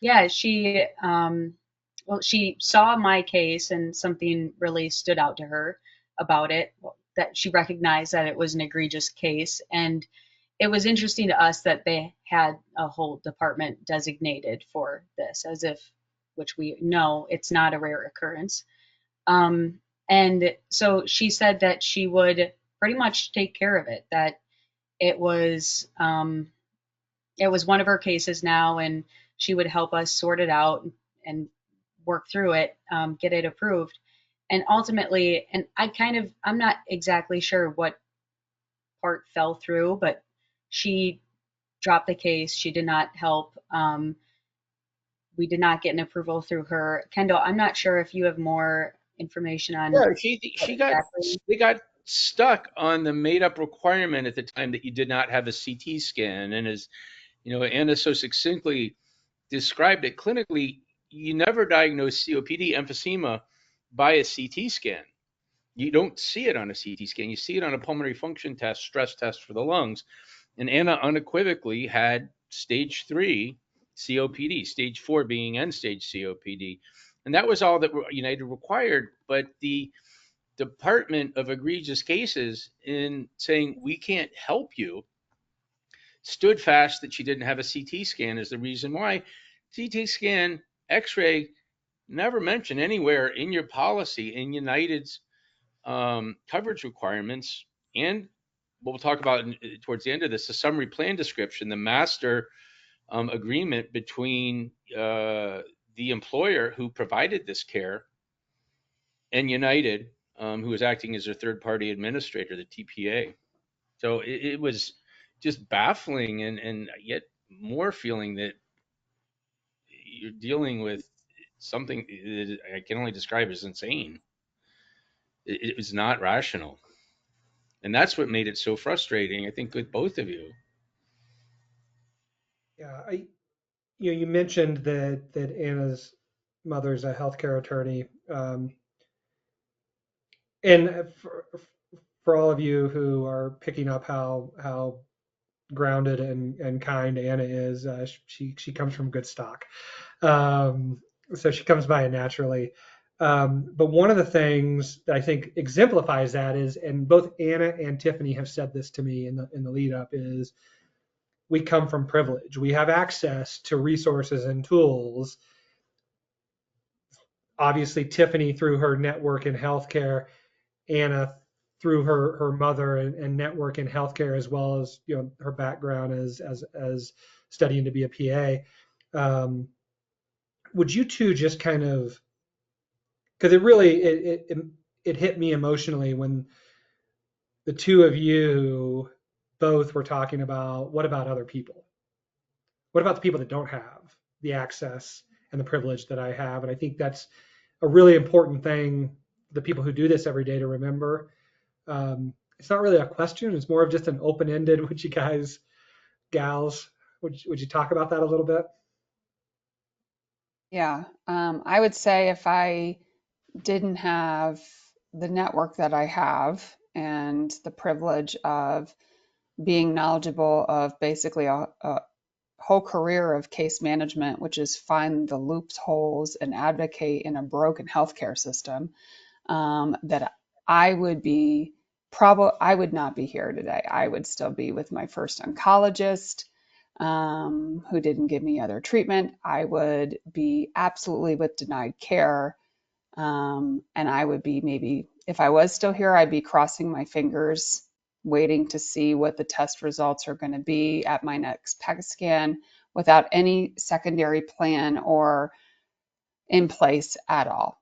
Yeah, she saw my case and something really stood out to her about it, that she recognized that it was an egregious case. And it was interesting to us that they had a whole department designated for this, as if, which we know it's not a rare occurrence. And so she said that she would pretty much take care of it, that it was it was one of her cases now, and she would help us sort it out and work through it, get it approved. And ultimately, and I'm not exactly sure what part fell through, but she dropped the case. She did not help. We did not get an approval through her. Kendall, I'm not sure if you have more information on Yeah, what she got exactly. they got stuck on the made up requirement at the time that you did not have a CT scan. And as Anna so succinctly described it clinically, you never diagnose COPD emphysema by a CT scan. You don't see it on a CT scan. You see it on a pulmonary function test, stress test for the lungs. And Anna unequivocally had stage 3 COPD, stage 4 being end stage COPD. And that was all that United required. But the Department of Egregious Cases, in saying we can't help you, stood fast that she didn't have a CT scan as the reason why. CT scan, X-ray, never mentioned anywhere in your policy, in United's coverage requirements, and what we'll talk about towards the end of this, the summary plan description, the master agreement between the employer who provided this care and United, who was acting as their third-party administrator, the TPA. So it was just baffling, and yet more feeling that you're dealing with something that I can only describe as insane. It was not rational. And that's what made it so frustrating, I think, with both of you. Yeah, you mentioned that Anna's mother's a healthcare attorney, and for all of you who are picking up how grounded and kind Anna is, she comes from good stock, so she comes by it naturally. But one of the things that I think exemplifies that is, and both Anna and Tiffany have said this to me in the lead up, is we come from privilege. We have access to resources and tools. Obviously, Tiffany through her network in healthcare, Anna through her mother and network in healthcare, as well as her background as studying to be a PA. Would you two just kind of, because it really it hit me emotionally when the two of you both were talking about, what about other people? What about the people that don't have the access and the privilege that I have? And I think that's a really important thing, the people who do this every day, to remember. It's not really a question. It's more of just an open-ended, would you guys, gals, would you talk about that a little bit? Yeah, I would say if I didn't have the network that I have and the privilege of being knowledgeable of basically a whole career of case management, which is find the loopholes and advocate in a broken healthcare system, that I would be I would not be here today. I would still be with my first oncologist, who didn't give me other treatment. I would be absolutely with denied care. And I would be, maybe if I was still here, I'd be crossing my fingers, waiting to see what the test results are going to be at my next PET scan, without any secondary plan or in place at all.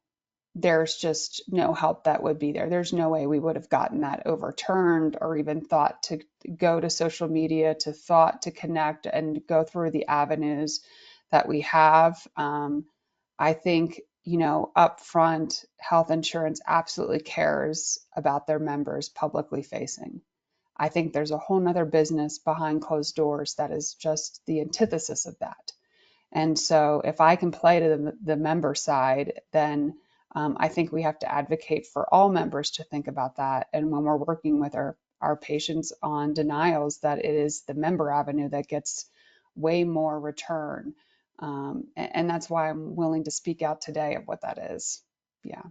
There's just no help that would be there. There's no way we would have gotten that overturned, or even thought to go to social media, to connect and go through the avenues that we have. I think, upfront, health insurance absolutely cares about their members publicly facing. I think there's a whole nother business behind closed doors that is just the antithesis of that. And so if I can play to the member side, then I think we have to advocate for all members to think about that. And when we're working with our patients on denials, that it is the member avenue that gets way more return. And that's why I'm willing to speak out today of what that is. Yeah.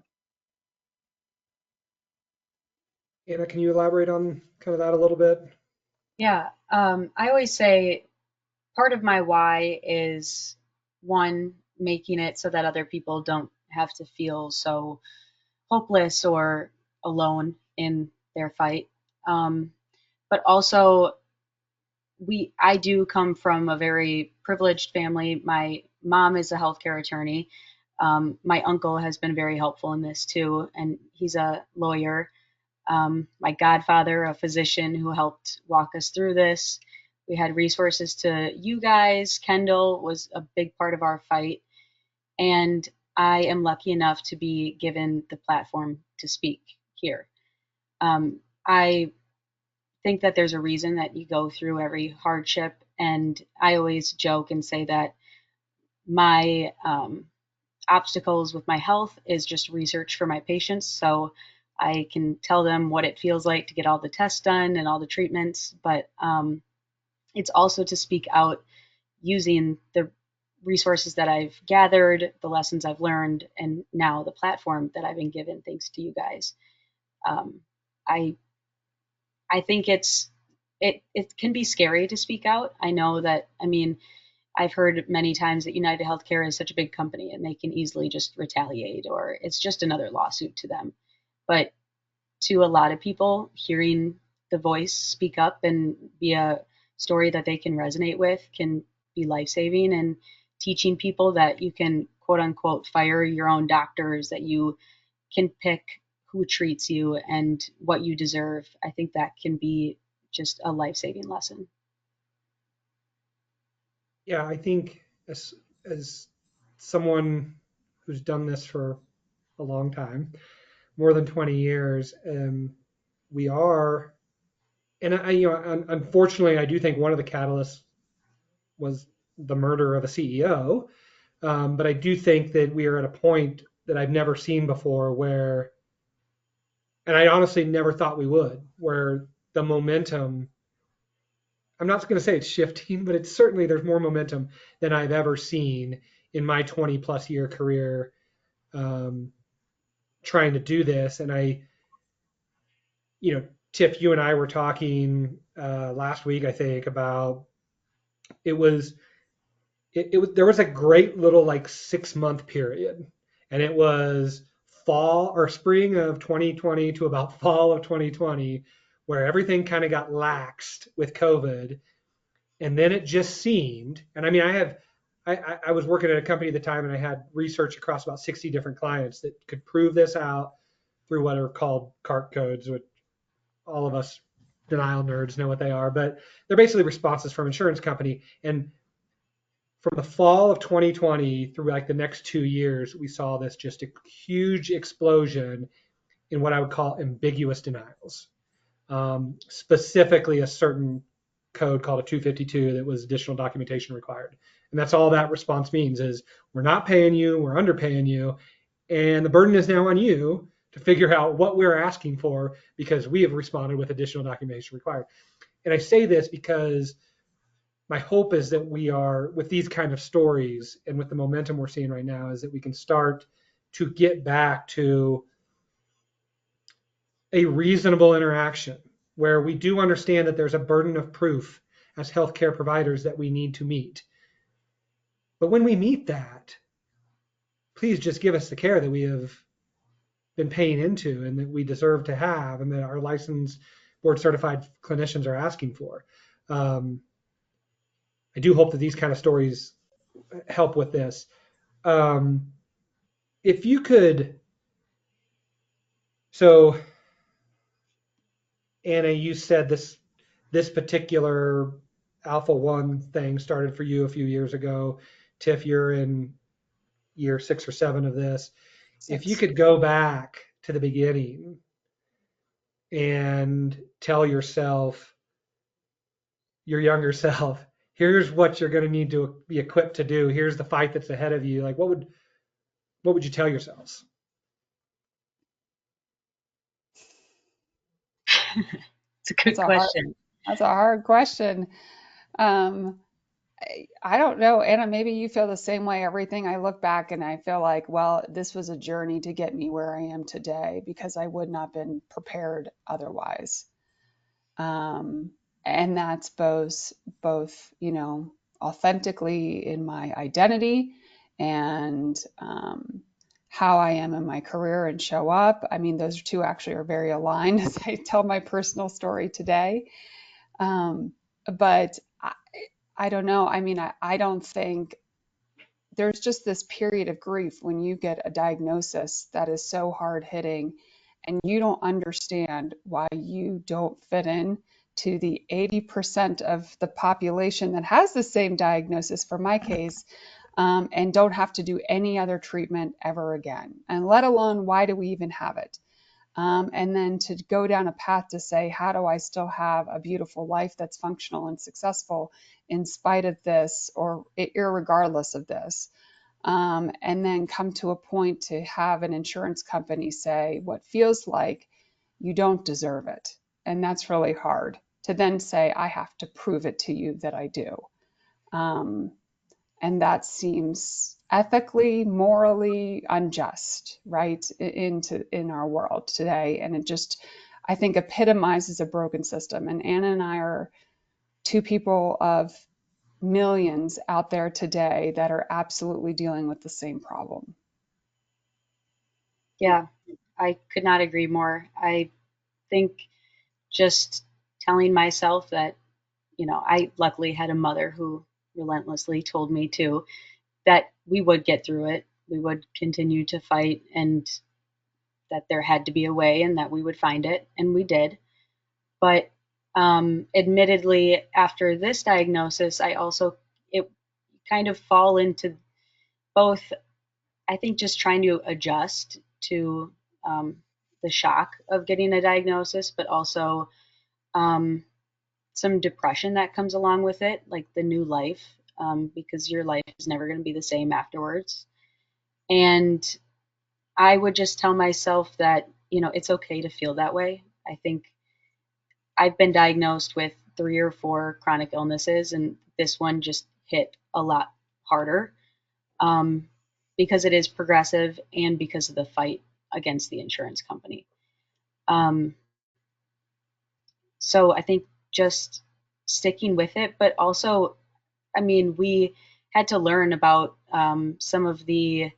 Anna, can you elaborate on kind of that a little bit? Yeah. I always say part of my why is, one, making it so that other people don't have to feel so hopeless or alone in their fight. But also, I do come from a very privileged family. My mom is a healthcare attorney. My uncle has been very helpful in this too, and he's a lawyer. My godfather, a physician who helped walk us through this. We had resources to you guys. Kendall was a big part of our fight. And I am lucky enough to be given the platform to speak here. I think that there's a reason that you go through every hardship. And I always joke and say that my obstacles with my health is just research for my patients. So I can tell them what it feels like to get all the tests done and all the treatments. But it's also to speak out using the resources that I've gathered, the lessons I've learned, and now the platform that I've been given thanks to you guys. I I think it can be scary to speak out. I know that. I mean, I've heard many times that United Healthcare is such a big company and they can easily just retaliate, or it's just another lawsuit to them. But to a lot of people, hearing the voice speak up and be a story that they can resonate with can be life saving, and teaching people that you can, quote unquote, fire your own doctors, that you can pick who treats you and what you deserve. I think that can be just a life saving lesson. Yeah, I think as someone who's done this for a long time, more than 20 years, we are, and unfortunately, I do think one of the catalysts was the murder of a CEO. But I do think that we are at a point that I've never seen before where, and I honestly never thought we would, where the momentum, I'm not going to say it's shifting, but it's certainly, there's more momentum than I've ever seen in my 20 plus year career trying to do this. And Tiff, you and I were talking last week, I think, about it was there was a great little like 6 month period, and it was fall or spring of 2020 to about fall of 2020, where everything kind of got laxed with COVID, and then it just seemed. And I mean, I was working at a company at the time, and I had research across about 60 different clients that could prove this out through what are called CART codes, which all of us denial nerds know what they are, but they're basically responses from insurance company. And from the fall of 2020 through like the next 2 years, we saw this just a huge explosion in what I would call ambiguous denials. Specifically a certain code called a 252 that was additional documentation required. And that's all that response means is we're not paying you, we're underpaying you, and the burden is now on you to figure out what we're asking for because we have responded with additional documentation required. And I say this because my hope is that we are, with these kind of stories and with the momentum we're seeing right now, is that we can start to get back to a reasonable interaction where we do understand that there's a burden of proof as healthcare providers that we need to meet. But when we meet that, please just give us the care that we have been paying into and that we deserve to have and that our licensed board certified clinicians are asking for. I do hope that these kind of stories help with this. If you could, so Anna, you said this particular Alpha-1 thing started for you a few years ago. Tiff, you're in year 6 or 7 of this. If you could go back to the beginning and tell yourself, your younger self, here's what you're going to need to be equipped to do. Here's the fight that's ahead of you. Like, what would you tell yourselves? It's a good question. That's a hard question. I don't know, Anna, maybe you feel the same way. Everything I look back and I feel like, well, this was a journey to get me where I am today because I would not have been prepared otherwise. And that's both, authentically in my identity and how I am in my career and show up. I mean, those two actually are very aligned as I tell my personal story today. But I don't know. I mean, I don't think there's just this period of grief when you get a diagnosis that is so hard hitting and you don't understand why you don't fit in to the 80% of the population that has the same diagnosis for my case, and don't have to do any other treatment ever again. And let alone, why do we even have it? And then to go down a path to say, how do I still have a beautiful life that's functional and successful in spite of this or irregardless of this? And then come to a point to have an insurance company say what feels like you don't deserve it. And that's really hard to then say, I have to prove it to you that I do. And that seems ethically, morally unjust, right, in our world today. And it just, I think, epitomizes a broken system. And Anna and I are two people of millions out there today that are absolutely dealing with the same problem. Yeah, I could not agree more. I think just telling myself that, I luckily had a mother who relentlessly told me that we would get through it. We would continue to fight and that there had to be a way and that we would find it. And we did. But admittedly, after this diagnosis, it kind of fall into both, I think, just trying to adjust to the shock of getting a diagnosis, but also some depression that comes along with it, like the new life, because your life is never going to be the same afterwards. And I would just tell myself that, it's okay to feel that way. I think I've been diagnosed with 3 or 4 chronic illnesses, and this one just hit a lot harder um, because it is progressive and because of the fight against the insurance company. Um, so I think just sticking with it, but also, I mean, we had to learn about some of the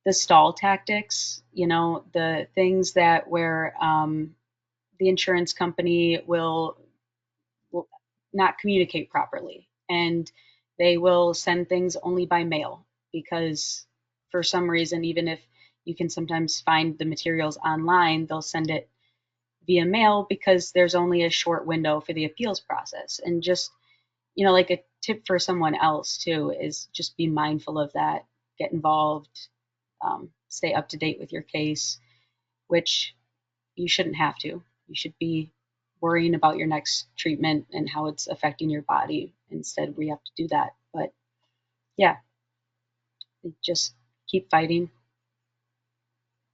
stall tactics, the things that where the insurance company will not communicate properly, and they will send things only by mail because for some reason, even if you can sometimes find the materials online, they'll send it via mail because there's only a short window for the appeals process. And just, like a tip for someone else too is just be mindful of that, get involved, stay up to date with your case, which you shouldn't have to. You should be worrying about your next treatment and how it's affecting your body. Instead, we have to do that. But yeah, just keep fighting.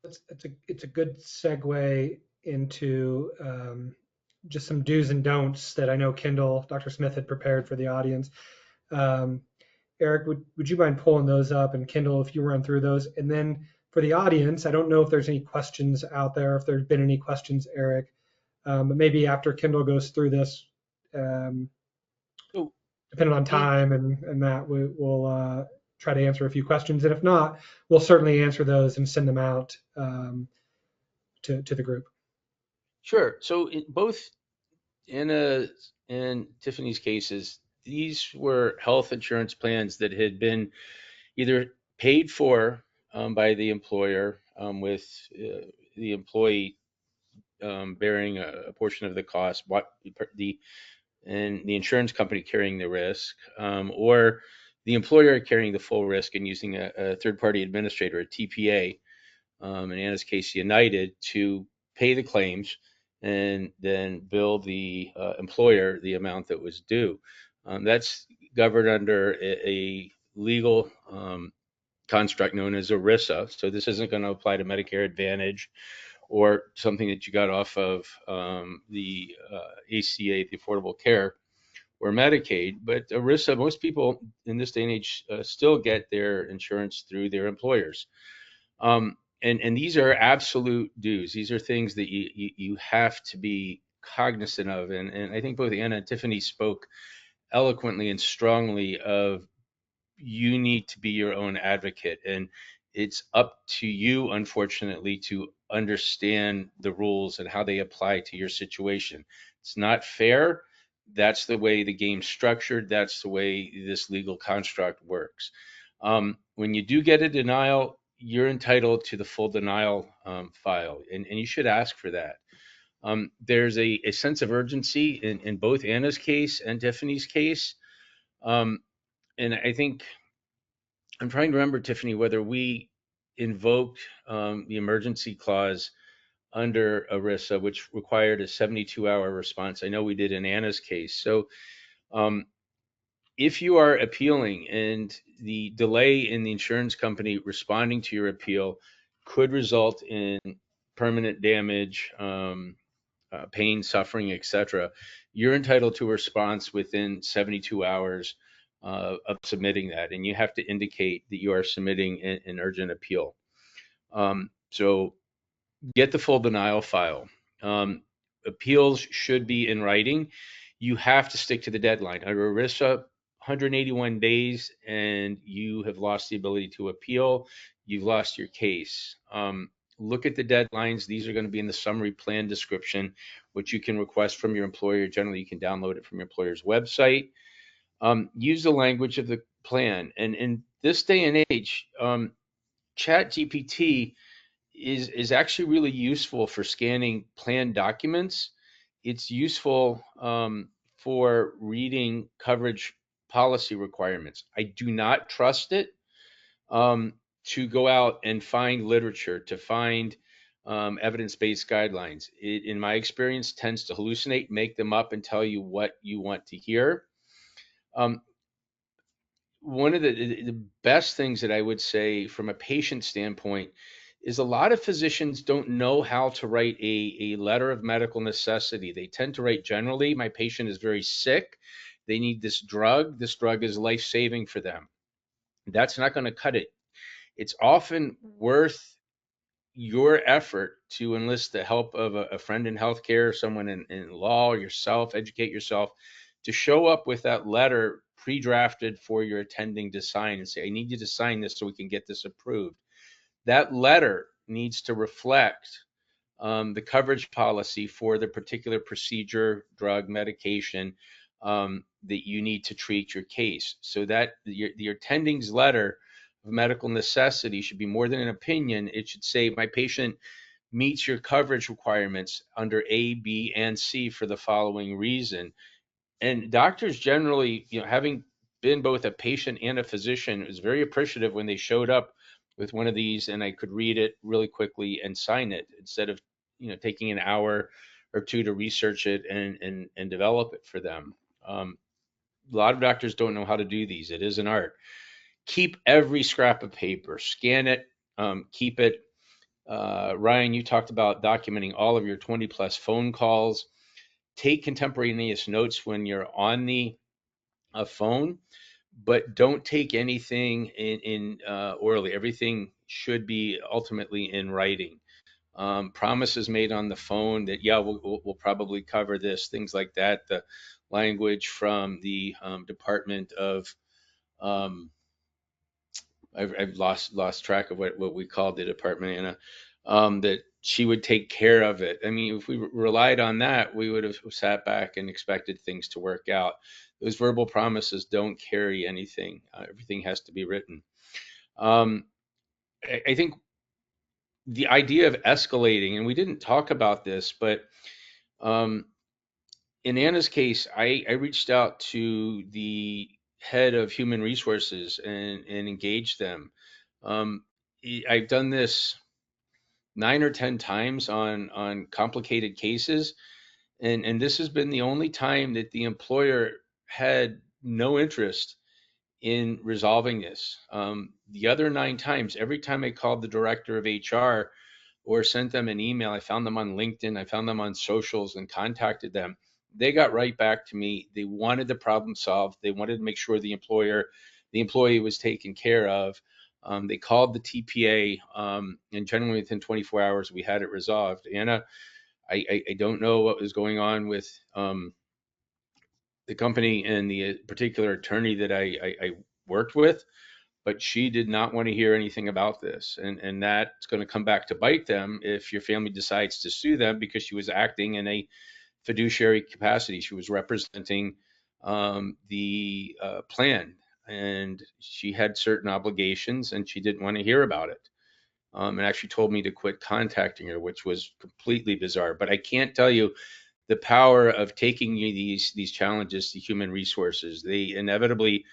It's a good segue into just some do's and don'ts that I know Dr. Smith had prepared for the audience. Um, Eric, would you mind pulling those up, and Kendall, if you run through those? And then for the audience, I don't know if there's any questions out there, if there's been any questions, Eric, but maybe after Kendall goes through this, um, So, depending on time and that, we'll try to answer a few questions. And if not, we'll certainly answer those and send them out to the group. sure. So in both Anna and Tiffany's cases, these were health insurance plans that had been either paid for by the employer, with the employee bearing a portion of the cost, the insurance company carrying the risk, or the employer carrying the full risk and using a third party administrator, a TPA, in Anna's case, United, to pay the claims and then bill the employer the amount that was due. That's governed under a legal construct known as ERISA. So this isn't going to apply to Medicare Advantage or something that you got off of the ACA, the Affordable Care, or Medicaid. But ERISA, most people in this day and age still get their insurance through their employers. And these are absolute dues. These are things that you have to be cognizant of. And I think both Anna and Tiffany spoke eloquently and strongly of, you need to be your own advocate. And it's up to you, unfortunately, to understand the rules and how they apply to your situation. It's not fair. That's the way the game's structured. That's the way this legal construct works. When you do get a denial, you're entitled to the full denial file, and you should ask for that. There's a sense of urgency in both Anna's case and Tiffany's case. And I think I'm trying to remember, Tiffany, whether we invoked the emergency clause under ERISA, which required a 72-hour response. I know we did in Anna's case. So um, if you are appealing and the delay in the insurance company responding to your appeal could result in permanent damage, pain, suffering, etc., you're entitled to a response within 72 hours of submitting that, and you have to indicate that you are submitting an urgent appeal. So get the full denial file. Appeals should be in writing. You have to stick to the deadline. Under ERISA, 181 days, and you have lost the ability to appeal. You've lost your case. Look at the deadlines. These are going to be in the summary plan description, which you can request from your employer. Generally, you can download it from your employer's website. Use the language of the plan. And in this day and age, Chat GPT is actually really useful for scanning plan documents. It's useful for reading coverage policy requirements. I do not trust it to go out and find literature, to find evidence-based guidelines. It, in my experience, tends to hallucinate, make them up, and tell you what you want to hear. Um, One of the best things that I would say from a patient standpoint is a lot of physicians don't know how to write a letter of medical necessity. They tend to write generally, my patient is very sick. They need this drug. This drug is life saving for them. That's not going to cut it. It's often worth your effort to enlist the help of a friend in healthcare, someone in law, or yourself, educate yourself, to show up with that letter pre-drafted for your attending to sign and say, I need you to sign this so we can get this approved. That letter needs to reflect the coverage policy for the particular procedure, drug, medication that you need to treat your case. So that your attending's letter of medical necessity should be more than an opinion. It should say, my patient meets your coverage requirements under A, B, and C for the following reason. And doctors generally, having been both a patient and a physician, was very appreciative when they showed up with one of these and I could read it really quickly and sign it instead of, taking an hour or two to research it and develop it for them. A lot of doctors don't know how to do these. It is an art. Keep every scrap of paper, scan it, keep it. Ryan, you talked about documenting all of your 20 plus phone calls. Take contemporaneous notes when you're on the phone, but don't take anything in orally. Everything should be ultimately in writing. Promises made on the phone that, yeah, we'll probably cover this, things like that. The language from the Department of um, I've lost track of what we called the department, Anna. That she would take care of it. I mean, if we relied on that, we would have sat back and expected things to work out. Those verbal promises don't carry anything. Everything has to be written. Um, I think the idea of escalating, and we didn't talk about this, but um, in Anna's case, I reached out to the head of human resources and engaged them. Um, I've done this 9 or 10 times on complicated cases, and this has been the only time that the employer had no interest in resolving this. The other 9 times, every time I called the director of HR or sent them an email, I found them on LinkedIn, I found them on socials and contacted them. They got right back to me. They wanted the problem solved. They wanted to make sure the employee was taken care of. They called the TPA, and generally within 24 hours, we had it resolved. Anna, I don't know what was going on with the company and the particular attorney that I worked with, but she did not want to hear anything about this. And that's going to come back to bite them if your family decides to sue them, because she was acting in a fiduciary capacity. She was representing the plan, and she had certain obligations, and she didn't want to hear about it. And actually told me to quit contacting her, which was completely bizarre. But I can't tell you the power of taking these challenges to human resources. They inevitably,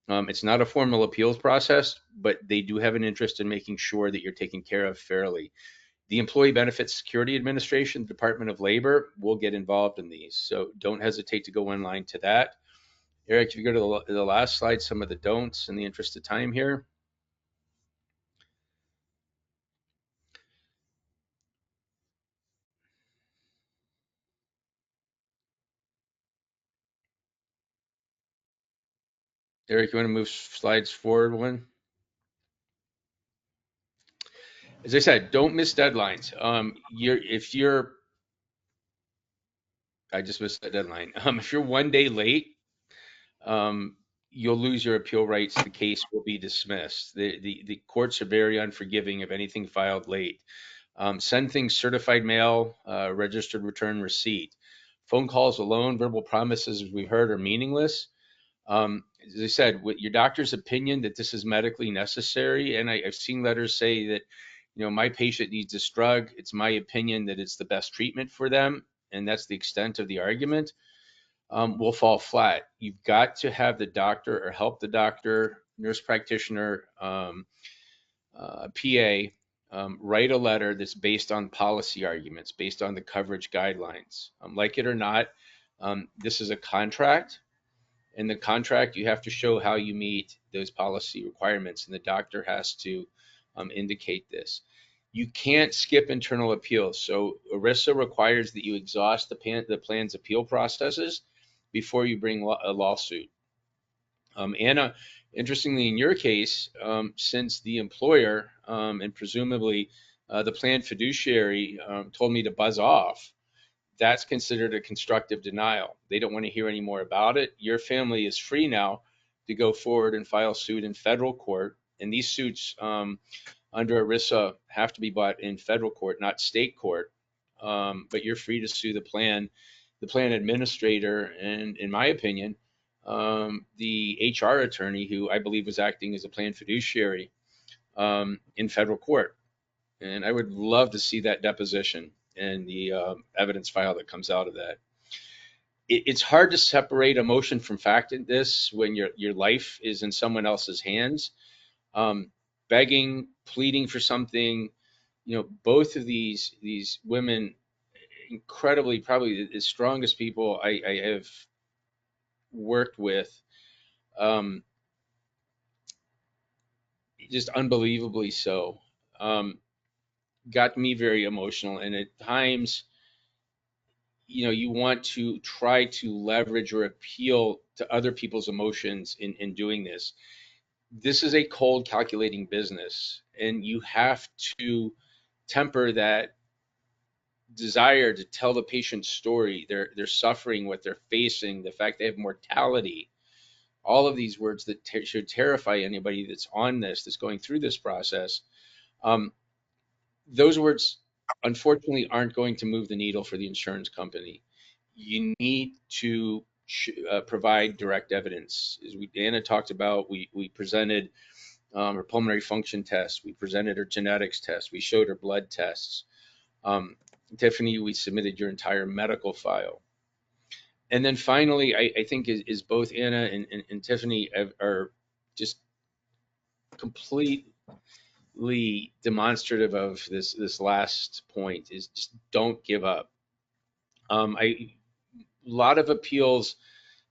it's not a formal appeals process, but they do have an interest in making sure that you're taken care of fairly. The Employee Benefits Security Administration, the Department of Labor, will get involved in these. So don't hesitate to go online to that. Eric, if you go to the last slide, some of the don'ts in the interest of time here. Eric, you want to move slides forward one? As I said, don't miss deadlines. I just missed that deadline. If you're one day late, um, you'll lose your appeal rights. The case will be dismissed. The courts are very unforgiving of anything filed late. Send things certified mail, registered return receipt. Phone calls alone, verbal promises, as we heard, are meaningless. As I said, with your doctor's opinion that this is medically necessary, and I've seen letters say that, my patient needs this drug. It's my opinion that it's the best treatment for them, and that's the extent of the argument. Will fall flat. You've got to have the doctor or help the doctor nurse practitioner, PA, write a letter that's based on policy arguments, based on the coverage guidelines. Like it or not, this is a contract. In the contract, you have to show how you meet those policy requirements, and the doctor has to indicate this. You can't skip internal appeals. So ERISA requires that you exhaust the plan's appeal processes before you bring a lawsuit. Anna, interestingly, in your case, since the employer and presumably the plan fiduciary told me to buzz off, that's considered a constructive denial. They don't want to hear any more about it. Your family is free now to go forward and file suit in federal court. And these suits under ERISA have to be brought in federal court, not state court. But you're free to sue the plan administrator, and in my opinion, the HR attorney who I believe was acting as a plan fiduciary in federal court. And I would love to see that deposition and the evidence file that comes out of that. It's hard to separate emotion from fact in this when your life is in someone else's hands. Begging, pleading for something, both of these women, incredibly, probably the strongest people I have worked with, just unbelievably so. Got me very emotional, and at times, you want to try to leverage or appeal to other people's emotions in doing this. This is a cold, calculating business, and you have to temper that desire to tell the patient's story, their suffering, what they're facing, the fact they have mortality, all of these words that should terrify anybody that's on that's going through this process. Those words, unfortunately, aren't going to move the needle for the insurance company. You need to provide direct evidence. As Anna talked about, we presented her pulmonary function test. We presented her genetics test. We showed her blood tests. Tiffany, we submitted your entire medical file. And then finally, I think is both Anna and Tiffany are just completely demonstrative of this last point, is just don't give up. A lot of appeals,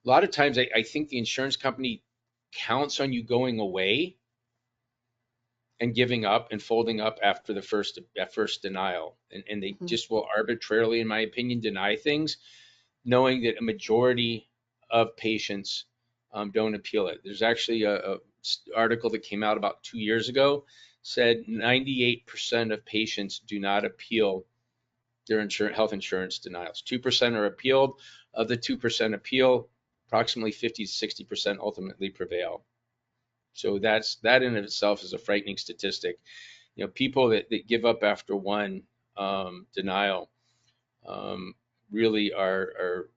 a lot of times I think the insurance company counts on you going away and giving up and folding up after the first denial, and they just will arbitrarily, in my opinion, deny things, knowing that a majority of patients don't appeal it. There's actually a article that came out about 2 years ago, said 98% of patients do not appeal their health insurance denials. 2% are appealed. Of the 2% appeal, approximately 50 to 60% ultimately prevail. So that in itself is a frightening statistic. People that give up after one denial really are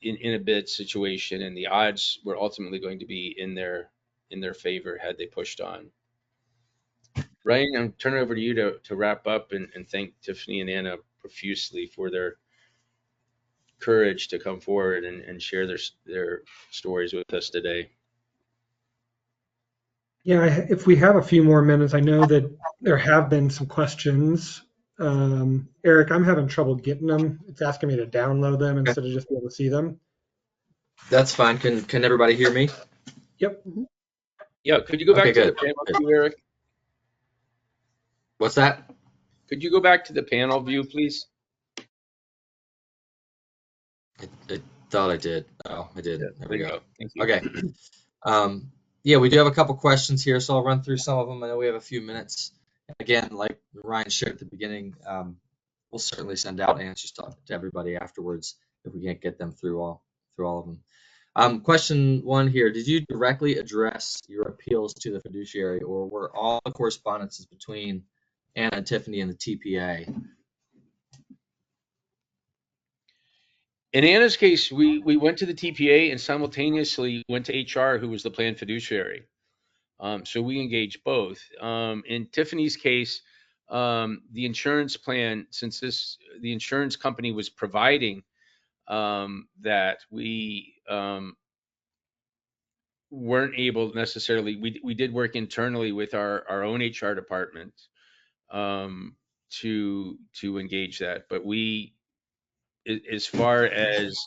in a bid situation, and the odds were ultimately going to be in their favor had they pushed on. Ryan, I'm turning over to you to wrap up and thank Tiffany and Anna profusely for their courage to come forward and share their stories with us today. Yeah, if we have a few more minutes, I know that there have been some questions. Eric, I'm having trouble getting them. It's asking me to download them instead of just be able to see them. That's fine. Can everybody hear me? Yep. Yeah, could you go back to the panel view, Eric? What's that? Could you go back to the panel view, please? I thought I did. Oh, I did. Yeah, there we go. Thank you. Okay. Yeah, we do have a couple questions here, so I'll run through some of them. I know we have a few minutes. Again, like Ryan shared at the beginning, we'll certainly send out answers to everybody afterwards if we can't get them through all of them. Question one here: did you directly address your appeals to the fiduciary, or were all the correspondences between Anna and Tiffany and the TPA? In Anna's case, we went to the TPA and simultaneously went to HR, who was the plan fiduciary. So we engaged both. In Tiffany's case, the insurance plan, since the insurance company was providing that, we weren't able necessarily. We did work internally with our own HR department um, to engage that, but as far as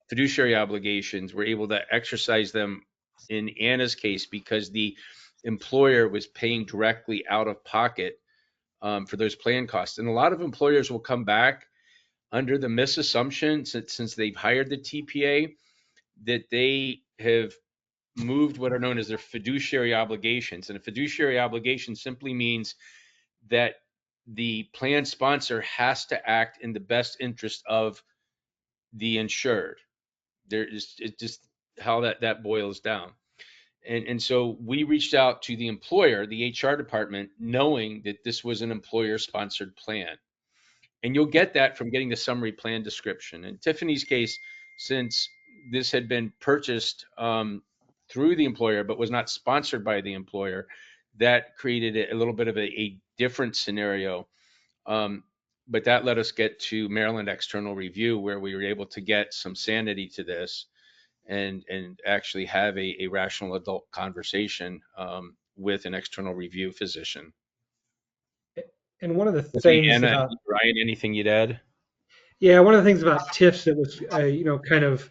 fiduciary obligations, we're able to exercise them in Anna's case because the employer was paying directly out of pocket for those plan costs. And a lot of employers will come back under the misassumption, since they've hired the TPA, that they have moved what are known as their fiduciary obligations. And a fiduciary obligation simply means that the plan sponsor has to act in the best interest of the insured. It's just how that boils down. And so we reached out to the employer, the HR department, knowing that this was an employer sponsored plan. And you'll get that from getting the summary plan description. In Tiffany's case, since this had been purchased through the employer but was not sponsored by the employer, that created a little bit of a different scenario. But that let us get to Maryland external review, where we were able to get some sanity to this and actually have a rational adult conversation with an external review physician. And one of the Tiffany, things Anna, about, Ryan, anything you'd add? yeah, one of the things about TIFs that was, kind of,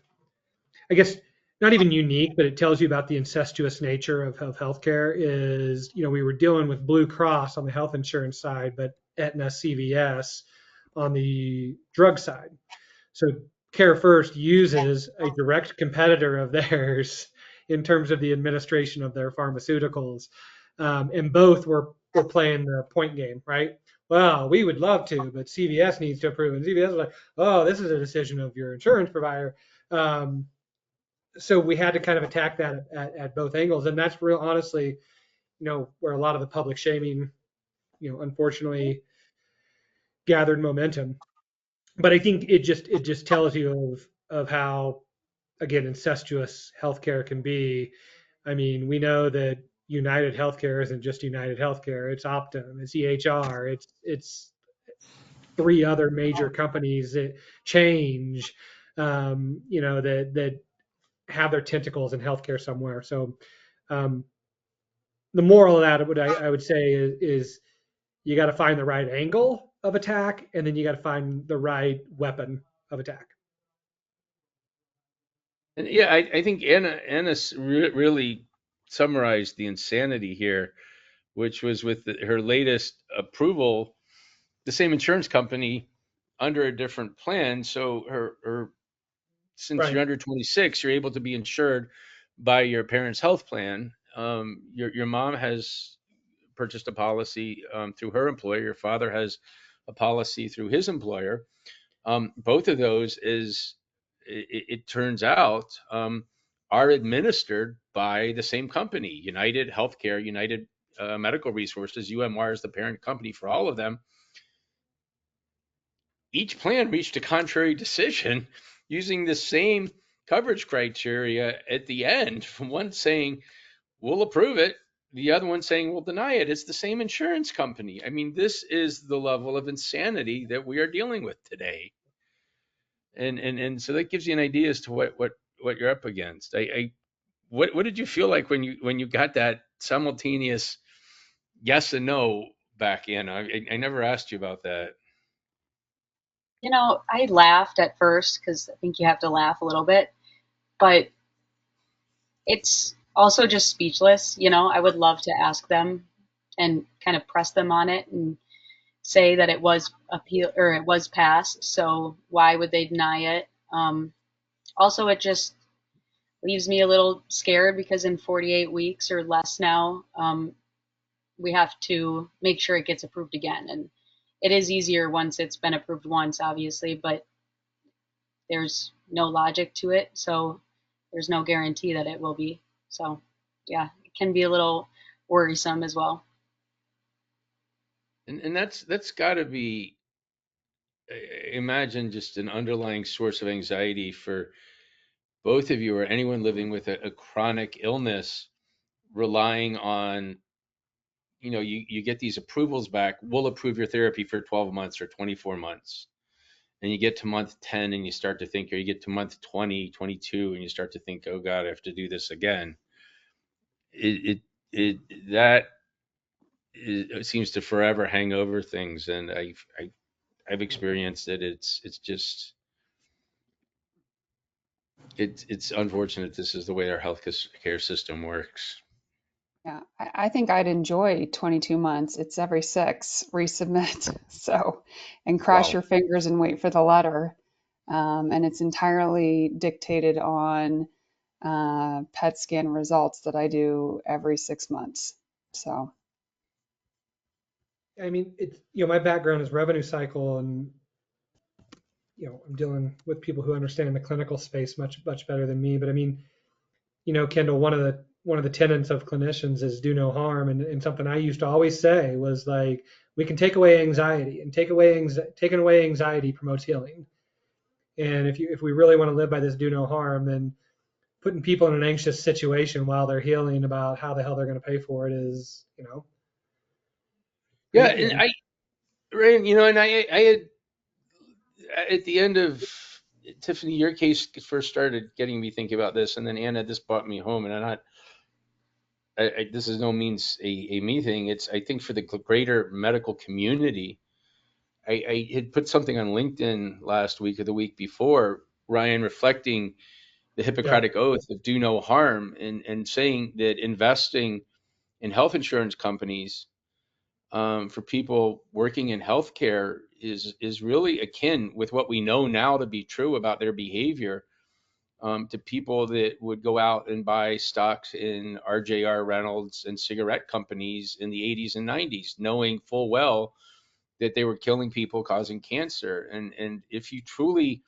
I guess, not even unique, but it tells you about the incestuous nature of healthcare is, we were dealing with Blue Cross on the health insurance side, but Aetna, CVS on the drug side. So Care First uses a direct competitor of theirs in terms of the administration of their pharmaceuticals. And both were playing the point game, right? Well, we would love to, but CVS needs to approve. And CVS is like, oh, this is a decision of your insurance provider. So we had to kind of attack that at both angles. And that's real, honestly, where a lot of the public shaming, unfortunately gathered momentum. But I think it just tells you of how, again, incestuous healthcare can be. I mean, we know that United Healthcare isn't just United Healthcare. It's Optum, it's EHR, it's three other major companies that change, that have their tentacles in healthcare somewhere. So um, the moral of that, I would say, is you got to find the right angle of attack, and then you got to find the right weapon of attack. And yeah, I think Anna really summarized the insanity here, which was with her latest approval, the same insurance company under a different plan. So since Right. you're under 26, you're able to be insured by your parents' health plan. Your mom has purchased a policy through her employer. Your father has a policy through his employer. Both of those it turns out are administered by the same company, United Healthcare, United Medical Resources. UMR is the parent company for all of them. Each plan reached a contrary decision using the same coverage criteria at the end, from one saying we'll approve it, the other one saying we'll deny it. It's the same insurance company. I mean, this is the level of insanity that we are dealing with today. And so that gives you an idea as to what you're up against. What did you feel like when you got that simultaneous yes and no back in? I never asked you about that. I laughed at first because I think you have to laugh a little bit, but it's also just speechless. I would love to ask them and kind of press them on it and say that it was appeal or it was passed. So why would they deny it? Also, it just leaves me a little scared because in 48 weeks or less now, we have to make sure it gets approved again. And it is easier once it's been approved once, obviously, but there's no logic to it. So there's no guarantee that it will be. So yeah, it can be a little worrisome as well. And that's got to be, imagine, just an underlying source of anxiety for both of you or anyone living with a chronic illness, relying on, you get these approvals back. We'll approve your therapy for 12 months or 24 months. And you get to month 10 and you start to think, or you get to month 20, 22, and you start to think, oh God, I have to do this again. that it seems to forever hang over things, and I've experienced it. It's just it's unfortunate this is the way our health care system works. Yeah, I think I'd enjoy 22 months. It's every 6, resubmit. So, and cross Wow. your fingers and wait for the letter. And it's entirely dictated on PET scan results that I do every 6 months. So, I mean, it's, my background is revenue cycle, and I'm dealing with people who understand the clinical space much better than me. But I mean, Kendall, one of the tenets of clinicians is do no harm, and something I used to always say was like, we can take away anxiety, and taking away anxiety promotes healing. And if we really want to live by this do no harm, then putting people in an anxious situation while they're healing about how the hell they're going to pay for it is, Yeah, and Ryan, and I had at the end of Tiffany, your case first started getting me thinking about this, and then Anna, this brought me home, and I'm not. This is no means a me thing. It's I think for the greater medical community. I had put something on LinkedIn last week or the week before, Ryan, reflecting the yeah, Hippocratic Oath of do no harm, and saying that investing in health insurance companies for people working in healthcare is really akin with what we know now to be true about their behavior to people that would go out and buy stocks in RJR Reynolds and cigarette companies in the 80s and 90s, knowing full well that they were killing people, causing cancer. And if you truly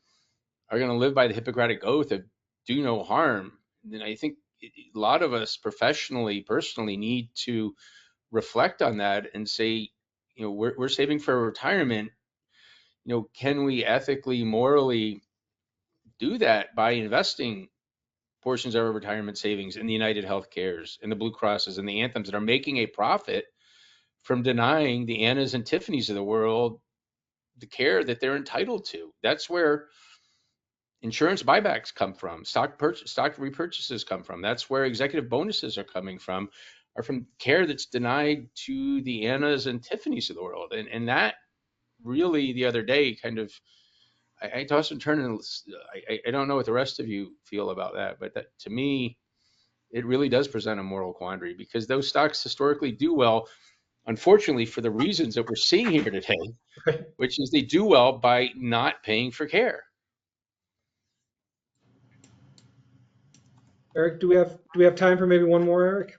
are going to live by the Hippocratic Oath of do no harm, then I think a lot of us professionally, personally need to reflect on that and say, we're saving for retirement. Can we ethically, morally do that by investing portions of our retirement savings in the United Healthcares and the Blue Crosses and the Anthems that are making a profit from denying the Annas and Tiffany's of the world the care that they're entitled to? That's where insurance buybacks come from, stock repurchases come from. That's where executive bonuses are coming from, are from care that's denied to the Annas and Tiffany's of the world. And that really the other day kind of I toss and turn, and I don't know what the rest of you feel about that, but that to me it really does present a moral quandary because those stocks historically do well, unfortunately, for the reasons that we're seeing here today, which is they do well by not paying for care. Eric, do we have time for maybe one more, Eric?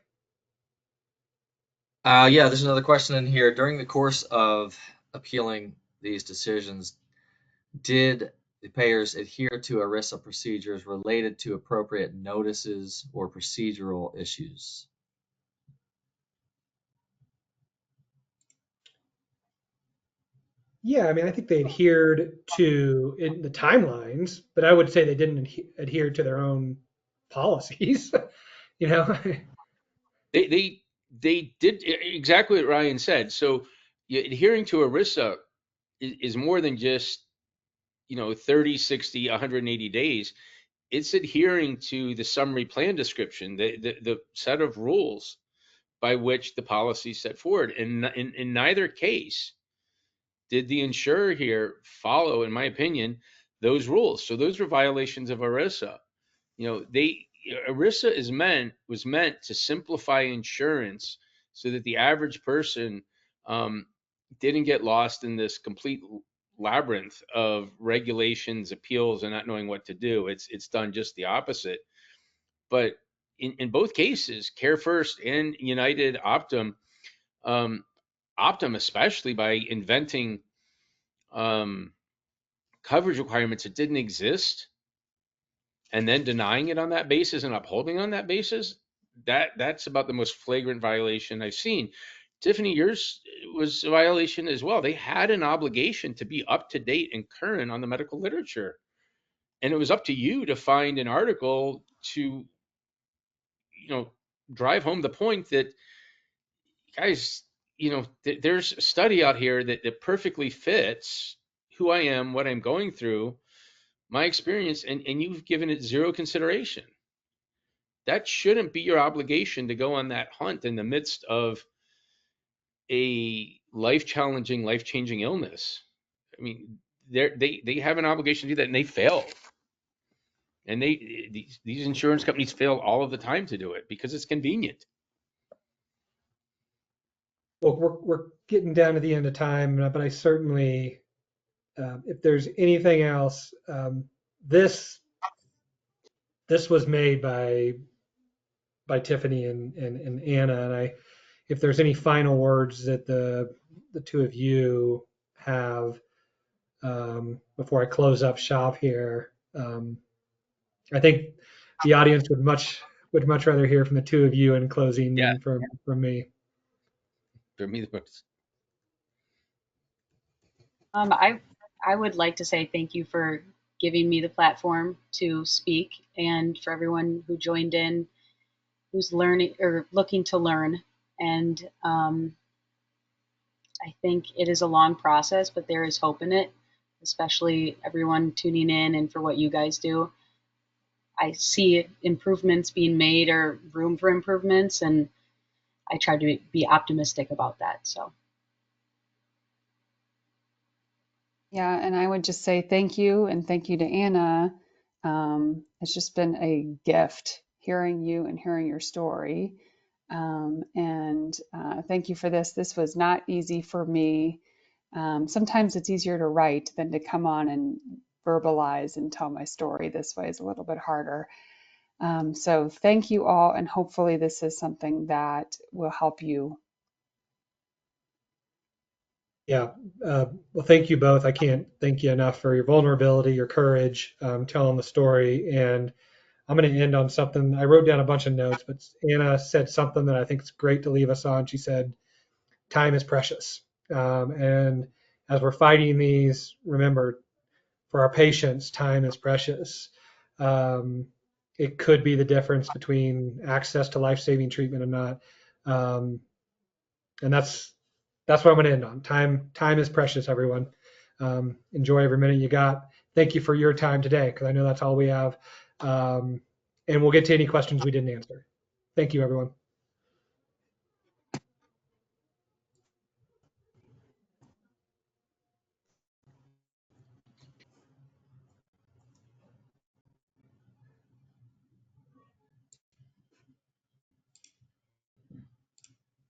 Yeah, there's another question in here. During the course of appealing these decisions, did the payers adhere to ERISA procedures related to appropriate notices or procedural issues? Yeah, I mean, I think they adhered to in the timelines, but I would say they didn't adhere to their own policies. you know, They did exactly what Ryan said. So adhering to ERISA is more than just 30, 60, 180 days. It's adhering to the summary plan description, the set of rules by which the policy is set forward. And in neither case did the insurer here follow, in my opinion, those rules. So those were violations of ERISA. They ERISA was meant to simplify insurance so that the average person um, didn't get lost in this complete labyrinth of regulations, appeals, and not knowing what to do. It's done just the opposite. But in both cases, Care First and United Optum, um, Optum especially by inventing um, coverage requirements that didn't exist and then denying it on that basis and upholding on that basis, that's about the most flagrant violation I've seen. Tiffany, yours was a violation as well. They had an obligation to be up to date and current on the medical literature. And it was up to you to find an article to, drive home the point that, guys, there's a study out here that perfectly fits who I am, what I'm going through, my experience, and you've given it zero consideration. that shouldn't be your obligation to go on that hunt in the midst of a life-challenging, life-changing illness. I mean, they have an obligation to do that, and they fail. And these insurance companies fail all of the time to do it because it's convenient. Well, we're getting down to the end of time, but I certainly, if there's anything else, this was made by Tiffany and Anna, and if there's any final words that the two of you have before I close up shop here, I think the audience would much rather hear from the two of you in closing Yeah. than from me. For me, I would like to say thank you for giving me the platform to speak, and for everyone who joined in, who's learning or looking to learn. And I think it is a long process, but there is hope in it, especially everyone tuning in and for what you guys do. I see improvements being made or room for improvements, and I try to be optimistic about that. So. Yeah, and I would just say thank you and thank you to Anna. It's just been a gift hearing you and hearing your story. And thank you for this. This was not easy for me. Sometimes it's easier to write than to come on and verbalize and tell my story. This way is a little bit harder. So thank you all, and hopefully this is something that will help you. Yeah. Well, thank you both. I can't thank you enough for your vulnerability, your courage, telling the story. And I'm going to end on something. I wrote down a bunch of notes, but Anna said something that I think is great to leave us on. She said, time is precious. And as we're fighting these, remember, for our patients, time is precious. It could be the difference between access to life-saving treatment and not. And that's what I'm going to end on. Time is precious, everyone. Enjoy every minute you got. Thank you for your time today, because I know that's all we have. And we'll get to any questions we didn't answer. Thank you, everyone.